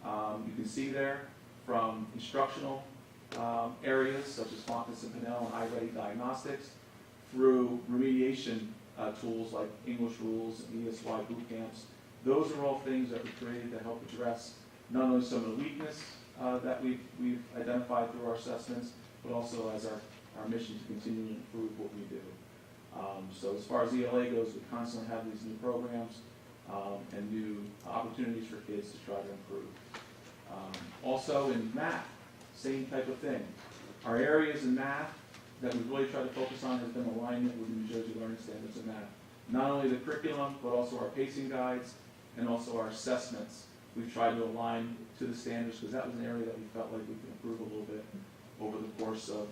you can see there from instructional areas such as Fontes and Pinnell and iReady diagnostics through remediation tools like English rules and ESY boot camps. Those are all things that we created to help address not only some of the weakness that we've identified through our assessments, but also as our mission to continue to improve what we do. So as far as ELA goes, we constantly have these new programs. and new opportunities for kids to try to improve. Also in math, same type of thing. Our areas in math that we've really tried to focus on has been alignment with New Jersey Learning Standards in math. Not only the curriculum, but also our pacing guides and also our assessments. We've tried to align to the standards because that was an area that we felt like we could improve a little bit over the course of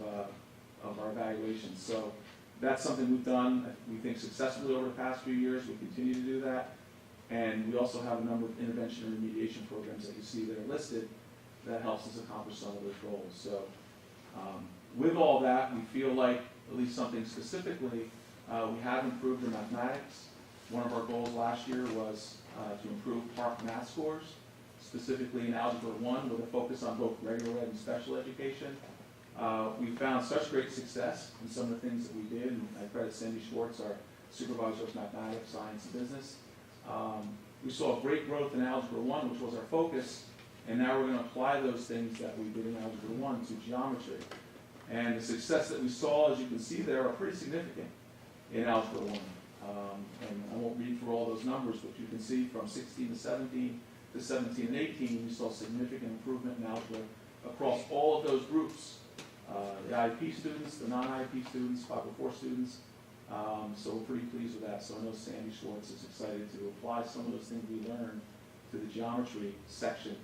our evaluations. So that's something we've done, we think, successfully over the past few years. We continue to do that. And we also have a number of intervention and remediation programs that you see that are listed that helps us accomplish some of those goals. So with all that, we feel like, at least something specifically, we have improved in mathematics. One of our goals last year was to improve PARCC math scores, specifically in Algebra 1 with a focus on both regular ed and special education. We found such great success in some of the things that we did, and I credit Sandy Schwartz, our supervisor of mathematics, science, and business. We saw great growth in Algebra 1, which was our focus, and now we're going to apply those things that we did in Algebra 1 to geometry. And the success that we saw, as you can see there, are pretty significant in Algebra 1. And I won't read through all those numbers, but you can see from 16 to 17 to 17 and 18, we saw significant improvement in algebra across all of those groups. The IEP students, the non-IEP students, 504 students. So we're pretty pleased with that. So I know Sandy Schwartz is excited to apply some of those things we learned to the geometry section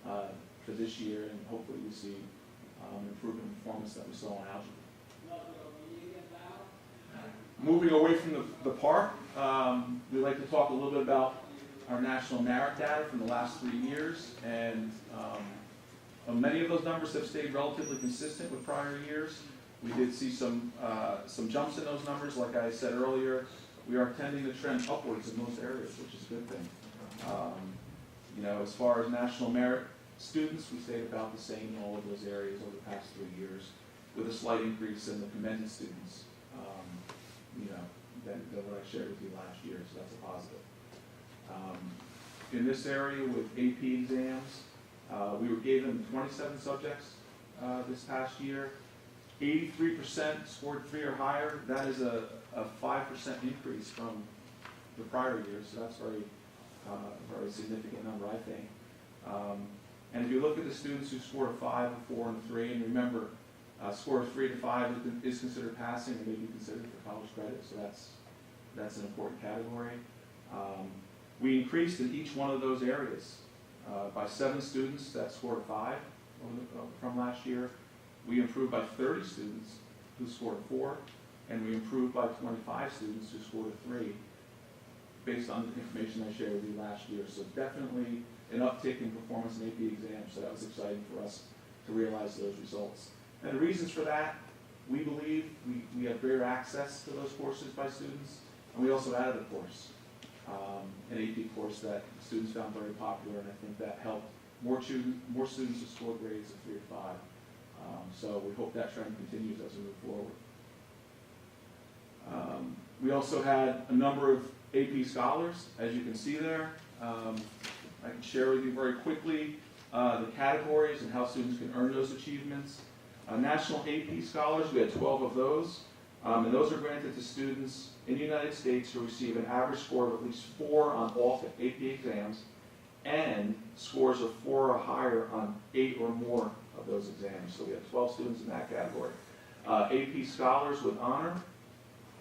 for this year, and hopefully we see an improvement in performance that we saw in algebra. Moving away from the park, we'd like to talk a little bit about our national NARIC data from the last 3 years, and many of those numbers have stayed relatively consistent with prior years. We did see some jumps in those numbers. Like I said earlier, we are tending to trend upwards in most areas, which is a good thing. As far as national merit students, we stayed about the same in all of those areas over the past 3 years, with a slight increase in the commended students, than what I shared with you last year, so that's a positive. In this area with AP exams, we were given 27 subjects this past year. 83% scored 3 or higher. That is a 5% increase from the prior year, so that's very significant number, I think. And if you look at the students who scored a 5, a 4, and a 3, and remember, score of 3 to 5 is considered passing and may be considered for college credit, so that's an important category. We increased in each one of those areas by 7 students that scored a 5 from last year. We improved by 30 students who scored a 4, and we improved by 25 students who scored a 3, based on the information I shared with you last year. So definitely an uptick in performance in AP exams, so that was exciting for us to realize those results. And the reasons for that, we believe we have greater access to those courses by students, and we also added a course, an AP course that students found very popular, and I think that helped more students to score grades of 3 or 5. So we hope that trend continues as we move forward. We also had a number of AP scholars, as you can see there. I can share with you very quickly the categories and how students can earn those achievements. National AP scholars, we had 12 of those, and those are granted to students in the United States who receive an average score of at least 4 on all AP exams and scores of 4 or higher on 8 or more of those exams. So we have 12 students in that category. AP scholars with honor,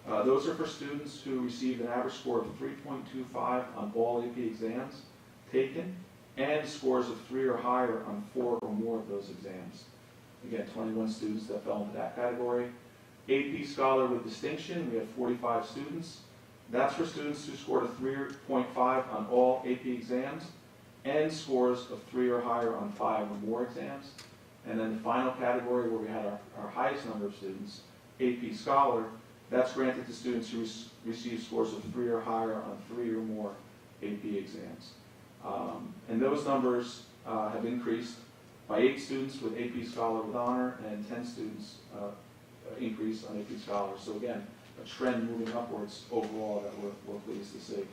those are for students who received an average score of 3.25 on all AP exams taken and scores of 3 or higher on 4 or more of those exams. Again, 21 students that fell into that category. AP Scholar with Distinction, we have 45 students. That's for students who scored a 3.5 on all AP exams and scores of 3 or higher on 5 or more exams. And then the final category where we had our highest number of students, AP Scholar, that's granted to students who receive scores of 3 or higher on 3 or more AP exams. And those numbers have increased by 8 students with AP Scholar with honor and 10 students increase on AP Scholar. So again, a trend moving upwards overall that we're pleased to see.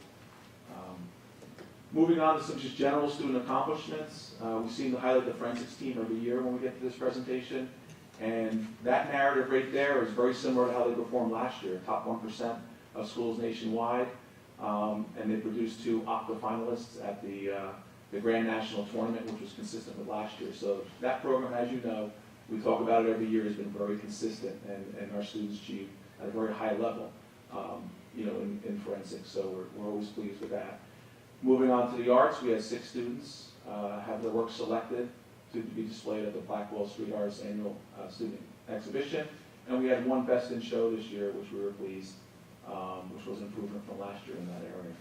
Moving on to some just general student accomplishments. We seem to highlight the forensics team every year when we get to this presentation. And that narrative right there is very similar to how they performed last year, top 1% of schools nationwide. and they produced 2 octa finalists at the Grand National Tournament, which was consistent with last year. So that program, as you know, we talk about it every year, has been very consistent, and our students achieve at a very high level, in forensics. So we're always pleased with that. Moving on to the arts, we had 6 students have their work selected to be displayed at the Blackwell Street Arts Annual Student Exhibition. And we had 1 Best in Show this year, which we were pleased, which was an improvement from last year in that area.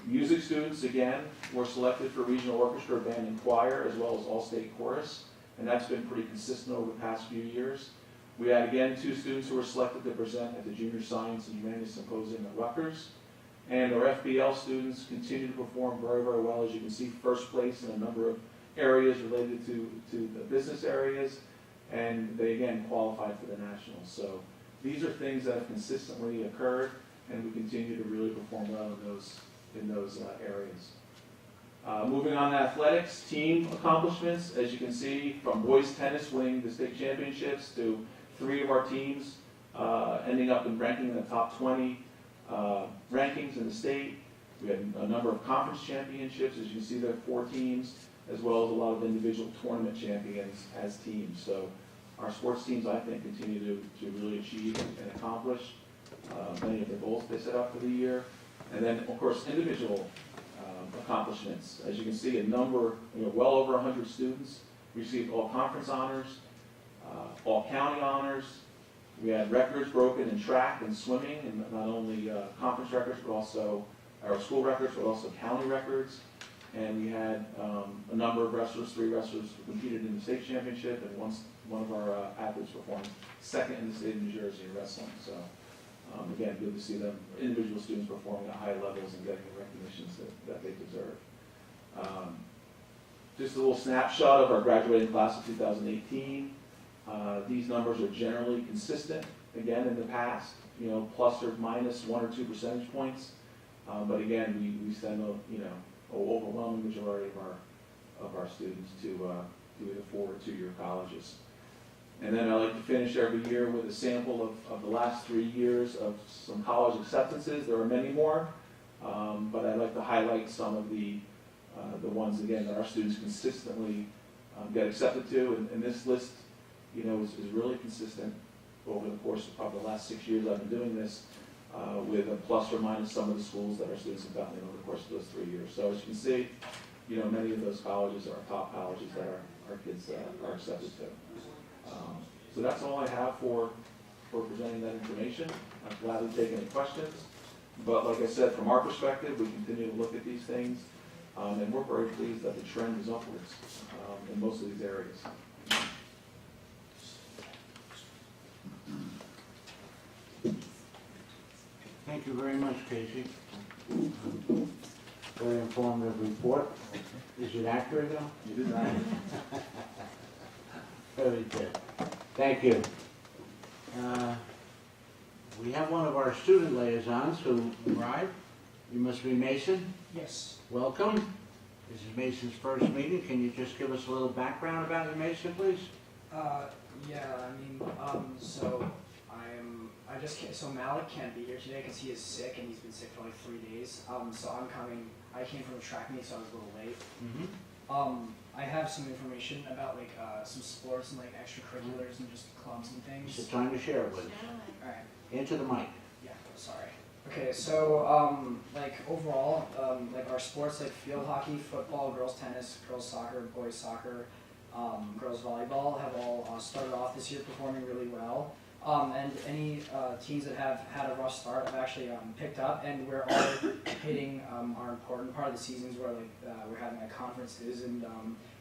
Music students, again, were selected for regional orchestra, band, and choir, as well as all-state chorus, and that's been pretty consistent over the past few years. We had, again, 2 students who were selected to present at the Junior Science and Humanities Symposium at Rutgers. And our FBL students continue to perform very, very well. As you can see, first place in a number of areas related to the business areas, and they, again, qualified for the Nationals. So these are things that have consistently occurred, and we continue to really perform well in those areas. Moving on to athletics, team accomplishments, as you can see, from boys tennis winning the state championships to 3 of our teams ending up in ranking in the top 20 rankings in the state. We had a number of conference championships. As you can see, there are 4 teams, as well as a lot of individual tournament champions as teams. So our sports teams, I think, continue to really achieve and accomplish many of the goals they set out for the year. And then, of course, individual accomplishments. As you can see, a number, well over 100 students received all conference honors, all county honors. We had records broken in track and swimming, and not only conference records, but also our school records, but also county records. And we had a number of wrestlers, 3 wrestlers who competed in the state championship, and one of our athletes performed 2nd in the state of New Jersey in wrestling. So again, good to see them, individual students performing at high levels and getting the recognitions that they deserve. Just a little snapshot of our graduating class of 2018. These numbers are generally consistent, again, in the past, plus or minus 1 or 2 percentage points. But again, we send an overwhelming majority of our students to either 4 or 2-year colleges. And then I like to finish every year with a sample of the last 3 years of some college acceptances. There are many more, but I'd like to highlight some of the ones, again, that our students consistently get accepted to. And this list, is really consistent over the course of probably the last 6 years I've been doing this, with a plus or minus some of the schools that our students have gotten in over the course of those 3 years. So as you can see, many of those colleges are top colleges that our kids are accepted to. So that's all I have for presenting that information. I'm gladly take any questions. But like I said, from our perspective, we continue to look at these things, and we're very pleased that the trend is upwards in most of these areas. Thank you very much, Casey. Very informative report. Is it accurate, though? It is not. Very good. Thank you. We have one of our student liaisons who arrived. You must be Mason. Yes. Welcome. This is Mason's first meeting. Can you just give us a little background about you, Mason, please? So Malik can't be here today because he is sick and he's been sick for like 3 days. So I'm coming. I came from a track meet, so I was a little late. Mm-hmm. I have some information about like some sports and like extracurriculars and just clubs and things. It's time to share it with us. All right. Into the mic. Yeah. Sorry. Okay. So like overall, like our sports like field hockey, football, girls tennis, girls soccer, boys soccer, girls volleyball have all started off this year performing really well. And any teams that have had a rough start have actually picked up, and we're all hitting our important part of the seasons where like we're having like conferences and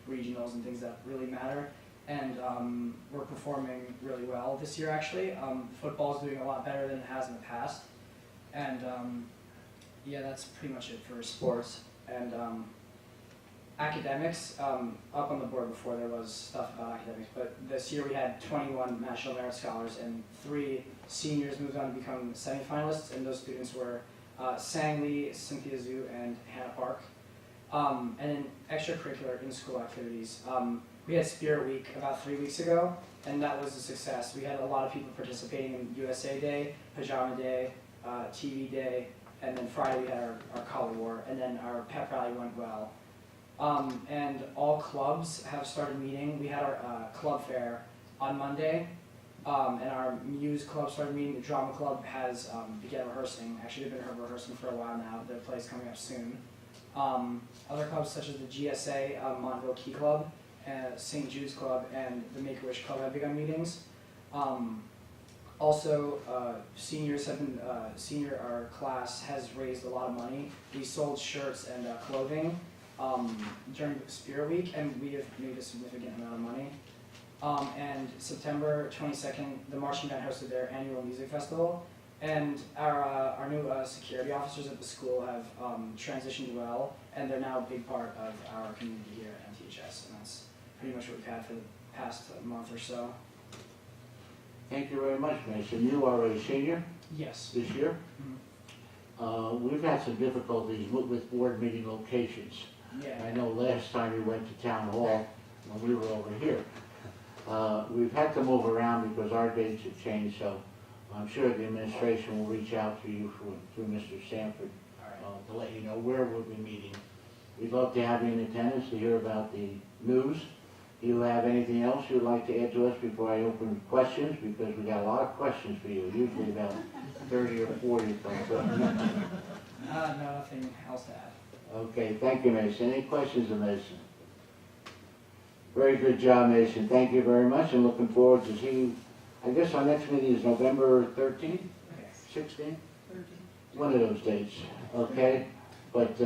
regionals and things that really matter. And we're performing really well this year actually. Football's doing a lot better than it has in the past. And yeah, that's pretty much it for sports. And academics, up on the board before there was stuff about academics, but this year we had 21 National Merit Scholars and 3 seniors moved on to become semifinalists, and those students were Sang Lee, Cynthia Zhu, and Hannah Park. And in extracurricular in-school activities, we had Spirit Week about 3 weeks ago, and that was a success. We had a lot of people participating in USA Day, Pajama Day, TV Day, and then Friday we had our color war, and then our pep rally went well. And all clubs have started meeting. We had our club fair on Monday, and our Muse club started meeting. The drama club has began rehearsing. Actually, they've been rehearsing for a while now. Their play's coming up soon. Other clubs such as the GSA, Montville Key Club, St. Jude's Club, and the Make-A-Wish Club have begun meetings. Also, seniors have been, our class has raised a lot of money. We sold shirts and clothing during Spirit Week, and we have made a significant amount of money. And September 22nd, the Marching Band hosted their annual music festival, and our new security officers at the school have transitioned well, and they're now a big part of our community here at MTHS, and that's pretty much what we've had for the past month or so. Thank you very much, Mason. You are a senior Yes. this year. Mm-hmm. We've had some difficulties with board meeting locations. Yeah. I know last time we went to town hall when we were over here. We've had to move around because our dates have changed, so I'm sure the administration will reach out to you through Mr. Sanford to let you know where we'll be meeting. We'd love to have you in attendance to hear about the news. Do you have anything else you'd like to add to us before I open questions? Because we got a lot of questions for you, usually about 30 or 40. Nothing else to add. Okay, thank you, Mason. Any questions of Mason? Very good job, Mason. Thank you very much, and looking forward to seeing you. I guess our next meeting is November 13th, 16th? One of those dates, okay? But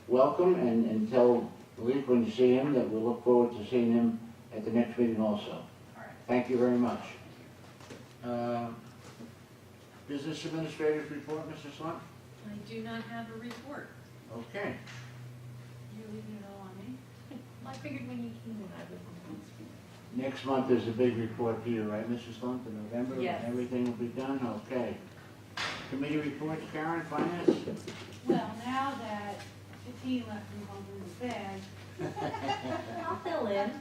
welcome, and tell Leaf when you see him that we'll look forward to seeing him at the next meeting also. All right. Thank you very much. Business Administrator's report, Mr. Slump? I do not have a report. Okay. You're leaving it all on me? I figured when you came in, I would. Next month is a big report for you, right, Mrs. Slump, in November? Yes. Everything will be done? Okay. Committee reports, Karen, Finance? Well, now that the team left me home in the bag, I'll fill in.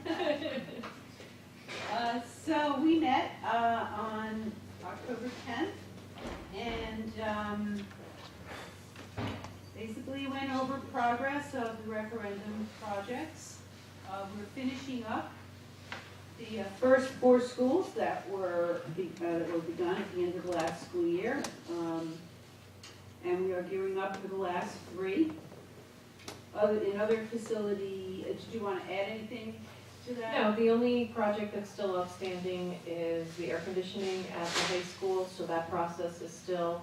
so we met on October 10th, and basically went over progress of the referendum projects. We're finishing up the first 4 schools that were begun at the end of the last school year, and we are gearing up for the last 3. In other facility, did you want to add anything to that? No, the only project that's still outstanding is the air conditioning at the high school, so that process is still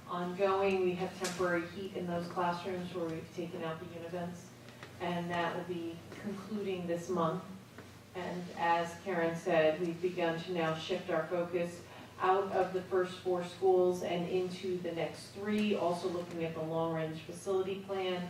ongoing. We have temporary heat in those classrooms where we've taken out the univents, and that will be concluding this month. And as Karen said, we've begun to now shift our focus out of the first 4 schools and into the next 3, also looking at the long-range facility plan.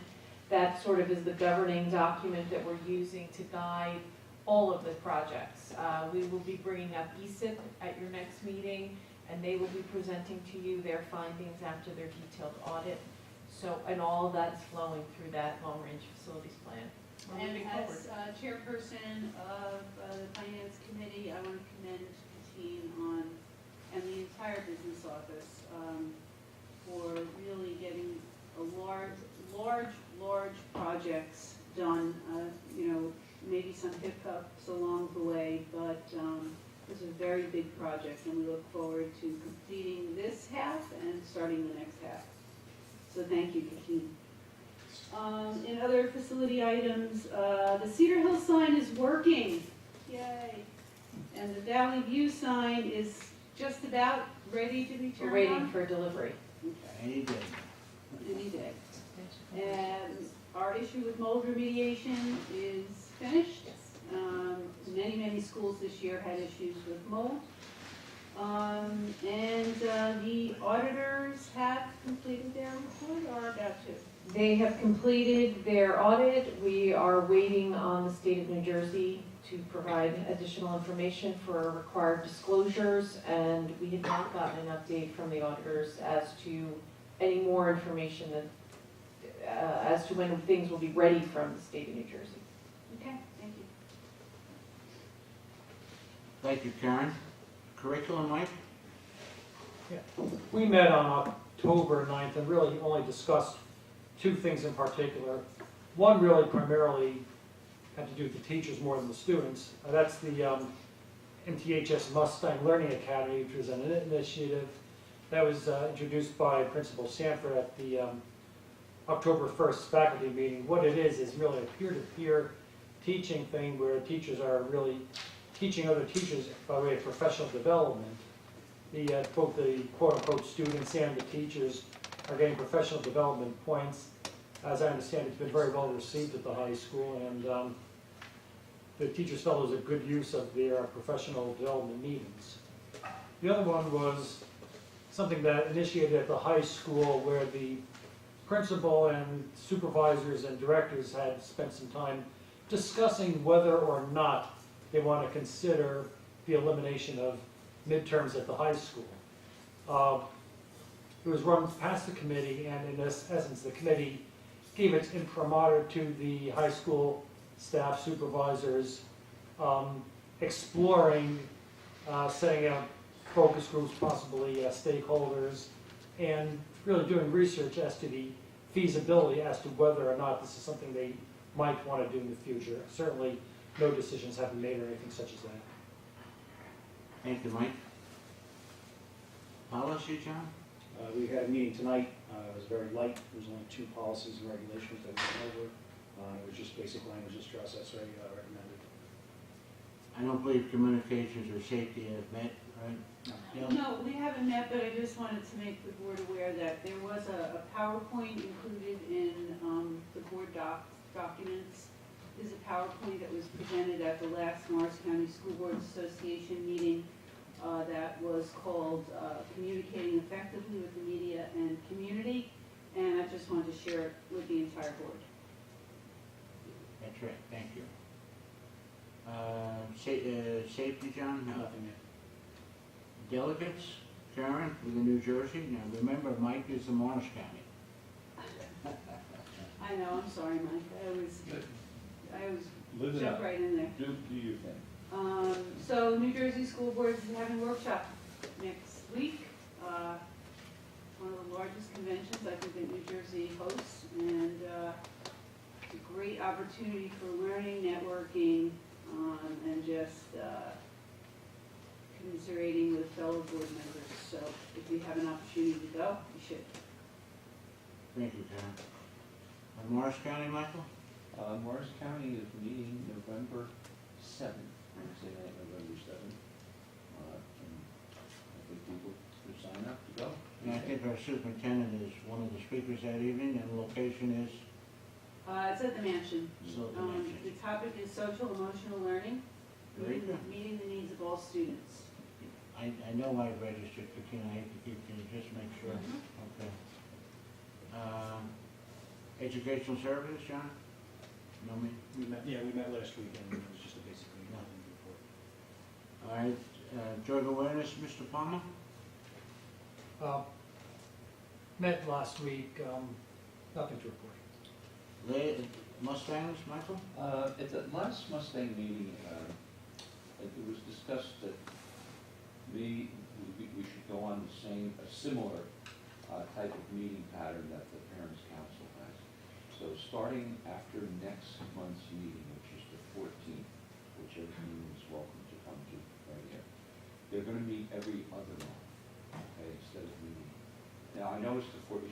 That sort of is the governing document that we're using to guide all of the projects. We will be bringing up ESIP at your next meeting, and they will be presenting to you their findings after their detailed audit. So, and all of that's flowing through that long-range facilities plan. We're And moving forward. as chairperson of the finance committee, I want to commend the team and the entire business office for really getting a large projects done. Maybe some hiccups along the way, but it's a very big project, and we look forward to completing this half and starting the next half. So thank you, Kathleen. In other facility items, the Cedar Hill sign is working. Yay. And the Valley View sign is just about ready to be We're turned waiting on. for delivery. Any day. Any day. And our issue with mold remediation is finished. Many schools this year had issues with mold. And the auditors have completed their report or are about to? They have completed their audit. We are waiting on the state of New Jersey to provide additional information for required disclosures, and we had not gotten an update from the auditors as to any more information that, as to when things will be ready from the state of New Jersey. Okay, thank you. Thank you, Karen. Curriculum, Mike? We met on October 9th, and really only discussed two things in particular. One really primarily had to do with the teachers more than the students. That's the MTHS Mustang Learning Academy, which was an initiative that was introduced by Principal Sanford at the October 1st faculty meeting. What it is really a peer-to-peer teaching thing where teachers are really teaching other teachers by way of professional development. Both the quote-unquote students and the teachers are getting professional development points. As I understand, it's been very well received at the high school, and the teachers felt it was a good use of their professional development meetings. The other one was something that initiated at the high school where the principal and supervisors and directors had spent some time discussing whether or not they want to consider the elimination of midterms at the high school. It was run past the committee, and in essence, the committee gave its imprimatur to the high school staff supervisors, exploring setting out focus groups, possibly stakeholders, and really doing research as to the feasibility as to whether or not this is something they might want to do in the future. Certainly, no decisions have been made or anything such as that. Thank you, Mike. Policy, John? We had a meeting tonight. It was very light. There was only 2 policies and regulations that we went over. It was just basic language stress that's recommended. I don't believe communications or safety have met, right? Gail? No, we haven't met, but I just wanted to make the board aware that there was a PowerPoint included in the board documents. There's a PowerPoint that was presented at the last Morris County School Board Association meeting that was called Communicating Effectively with the Media and Community, and I just wanted to share it with the entire board. That's right, thank you. Safety, John? No. Nothing yet. Delegates, Karen, with the New Jersey. Now, remember, Mike is the Morris County. I know, I'm sorry, Mike. I was Live it jumped up. right in there. Do your thing. So New Jersey School Board is having a workshop next week. One of the largest conventions I think that New Jersey hosts, and it's a great opportunity for learning, networking, and just commiserating with fellow board members. So if you have an opportunity to go, you should. Thank you, Karen. Morris County, Michael? Morris County is meeting November 7th, Wednesday night, November 7th. And I think people should sign up to go. And I think our superintendent is one of the speakers that evening, and the location is? It's at the mansion. So The topic is social emotional learning, Very good. meeting the needs of all students. I know I've registered for Tina, I hate to keep, can you just make sure? Okay. Educational services, John? No, me? We met last week, and it was just a basically nothing report. All right, drug awareness, Mr. Palmer? Met last week, nothing to report. Mustangs, Michael? At the last Mustang meeting, it was discussed that we should go on a similar type of meeting pattern that the Parents Council has. So starting after next month's meeting, which is the 14th, which everyone is welcome to come to right here, they're going to meet every other month, okay, instead of meeting. Now, I know it's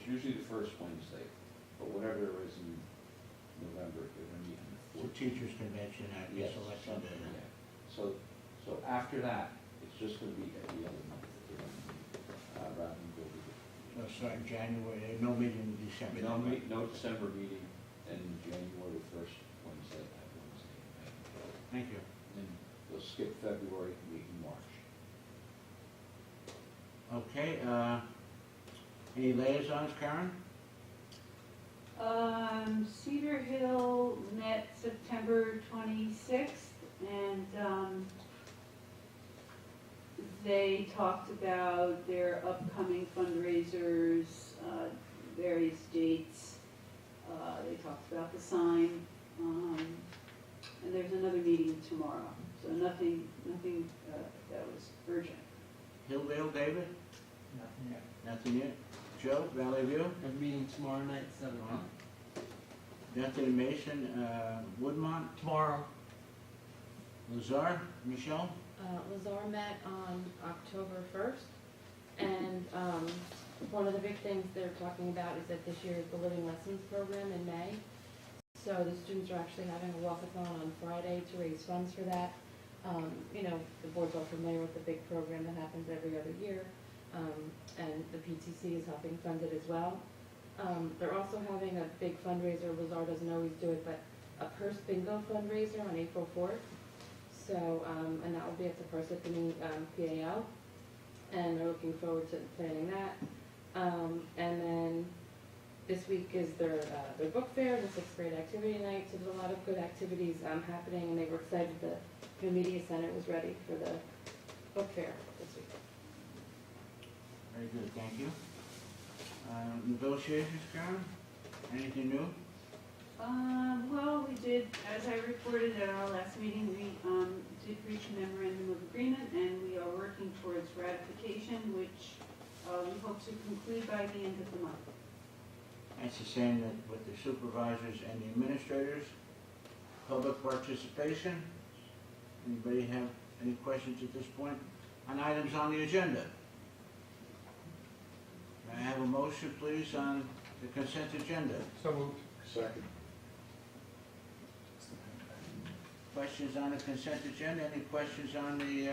usually the first Wednesday, but whatever it is in November, they're going to meet on the The 14th. teachers' convention, I guess, Yes, election something, day. yeah. So after that, it's just going to be every other month, that they're going to meet, rather than go to So starting January, no meeting in December. no December meeting, and January 1st, Wednesday, that Wednesday. Thank you. And they'll skip February, meet in March. Okay, any liaisons, Karen? Cedar Hill met September 26th, and they talked about their upcoming fundraisers, various dates. They talked about the sign, and there's another meeting tomorrow. So nothing that was urgent. Hilldale, David? Nothing yet. Nothing yet? Joe, Valley View. We're meeting tomorrow night, 7 o'clock. Deputy Mason, Woodmont. Tomorrow. Lazar, Michelle. Lazar met on October 1st, and one of the big things they're talking about is that this year is the Living Lessons program in May. So the students are actually having a walkathon on Friday to raise funds for that. The board's all familiar with the big program that happens every other year, and the PTC is helping fund it as well. They're also having a big fundraiser. Lazar doesn't always do it, but a purse bingo fundraiser on April 4th. So, and that will be at the Parsippany PAL, and they're looking forward to planning that. And then this week is their book fair, the 6th grade activity night, so there's a lot of good activities happening, and they were excited that the media center was ready for the book fair this week. Very good, thank you. Negotiations, Karen? Anything new? Well, we did, as I reported at our last meeting, we did reach a memorandum of agreement, and we are working towards ratification, which we hope to conclude by the end of the month. That's the same that with the supervisors and the administrators. Public participation. Anybody have any questions at this point on items on the agenda? May I have a motion, please, on the consent agenda? So moved. Second. Questions on the consent agenda? Any questions on the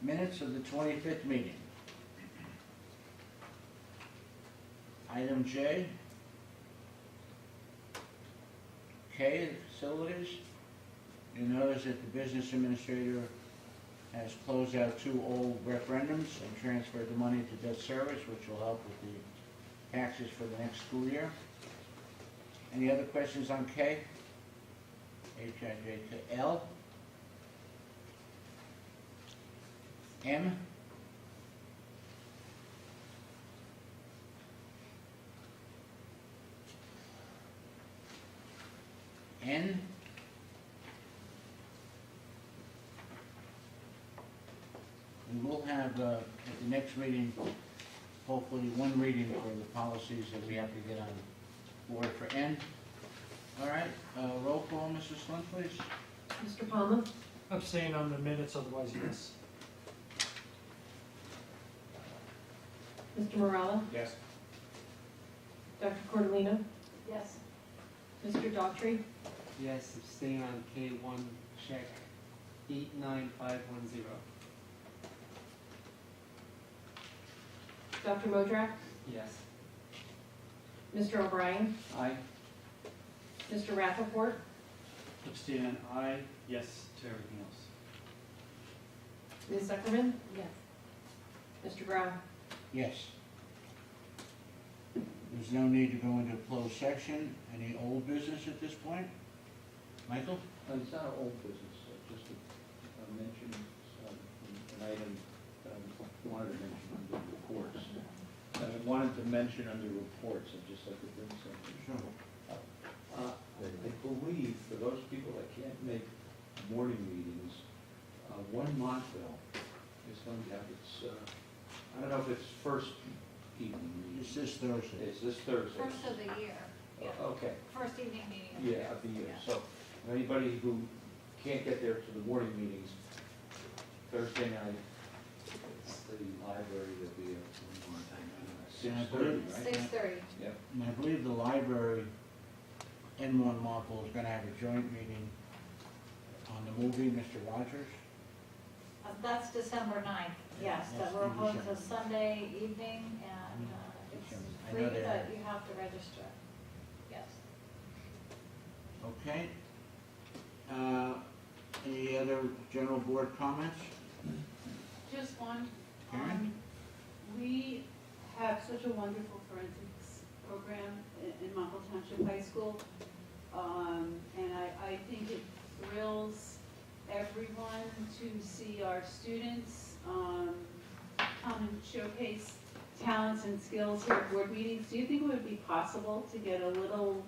minutes of the 25th meeting? Item J. K, facilities. You notice that the business administrator has closed out 2 old referendums and transferred the money to debt service, which will help with the taxes for the next school year. Any other questions on K? H, I, J, K, L? M? N? And we'll have, at the next meeting, hopefully one reading for the policies that we have to get on board for N. All right, roll call, Mrs. Flynn, please. Mr. Palmer? Abstain on the minutes, otherwise yes. Mr. Morella? Yes. Dr. Cordolino? Yes. Mr. Daughtry? Yes, abstain on K1, check 89510. Dr. Modrak? Yes. Mr. O'Brien? Aye. Mr. Rappaport? Abstain on I, yes to everything else. Ms. Zuckerman? Yes. Mr. Grau? Yes. There's no need to go into a closed section. Any old business at this point? Michael? It's not an old business, just to mention an item that I wanted to mention under reports. I wanted to mention under reports, I'd just like to bring something. Sure. I believe for those people that can't make morning meetings, One Montville is going to have its, I don't know if it's first evening meeting. It's this Thursday. It's this Thursday. First of the year, yeah. Okay, First evening meeting of the year. yeah, of the year. Yeah. So anybody who can't get there to the morning meetings, Thursday night, it's the library, there'll be a 6:30, right? 6:30. Yep. And I believe the library in One Montville is going to have a joint meeting on the movie, Mr. Rogers. That's December 9th, yes, Yes, that we're in holding a December. Sunday evening, and it's December. I free, know they but have- you have to register. Yes. Okay. Any other general board comments? Just one. Karen? We have such a wonderful forensics program in Montville Township High School. And I think it thrills everyone to see our students come and showcase talents and skills here at board meetings. Do you think it would be possible to get a little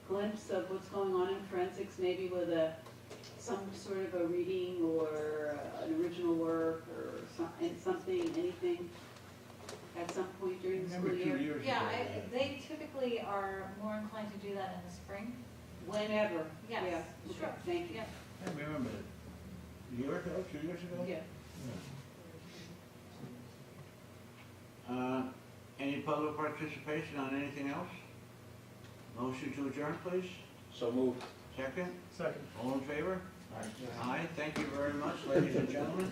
glimpse of what's going on in forensics, maybe with some sort of a reading or an original work or something, anything at some point during the Remember school 2 year? years ago? Yeah, they typically are more inclined to do that in the spring. Whenever, Yes, yeah, sure. okay, thank you. Yep. I remember it. A year ago, 2 years ago? Yeah. Any public participation on anything else? Motion to adjourn, please? So moved. Second? Second. All in favor? Aye, thank you very much, ladies and gentlemen.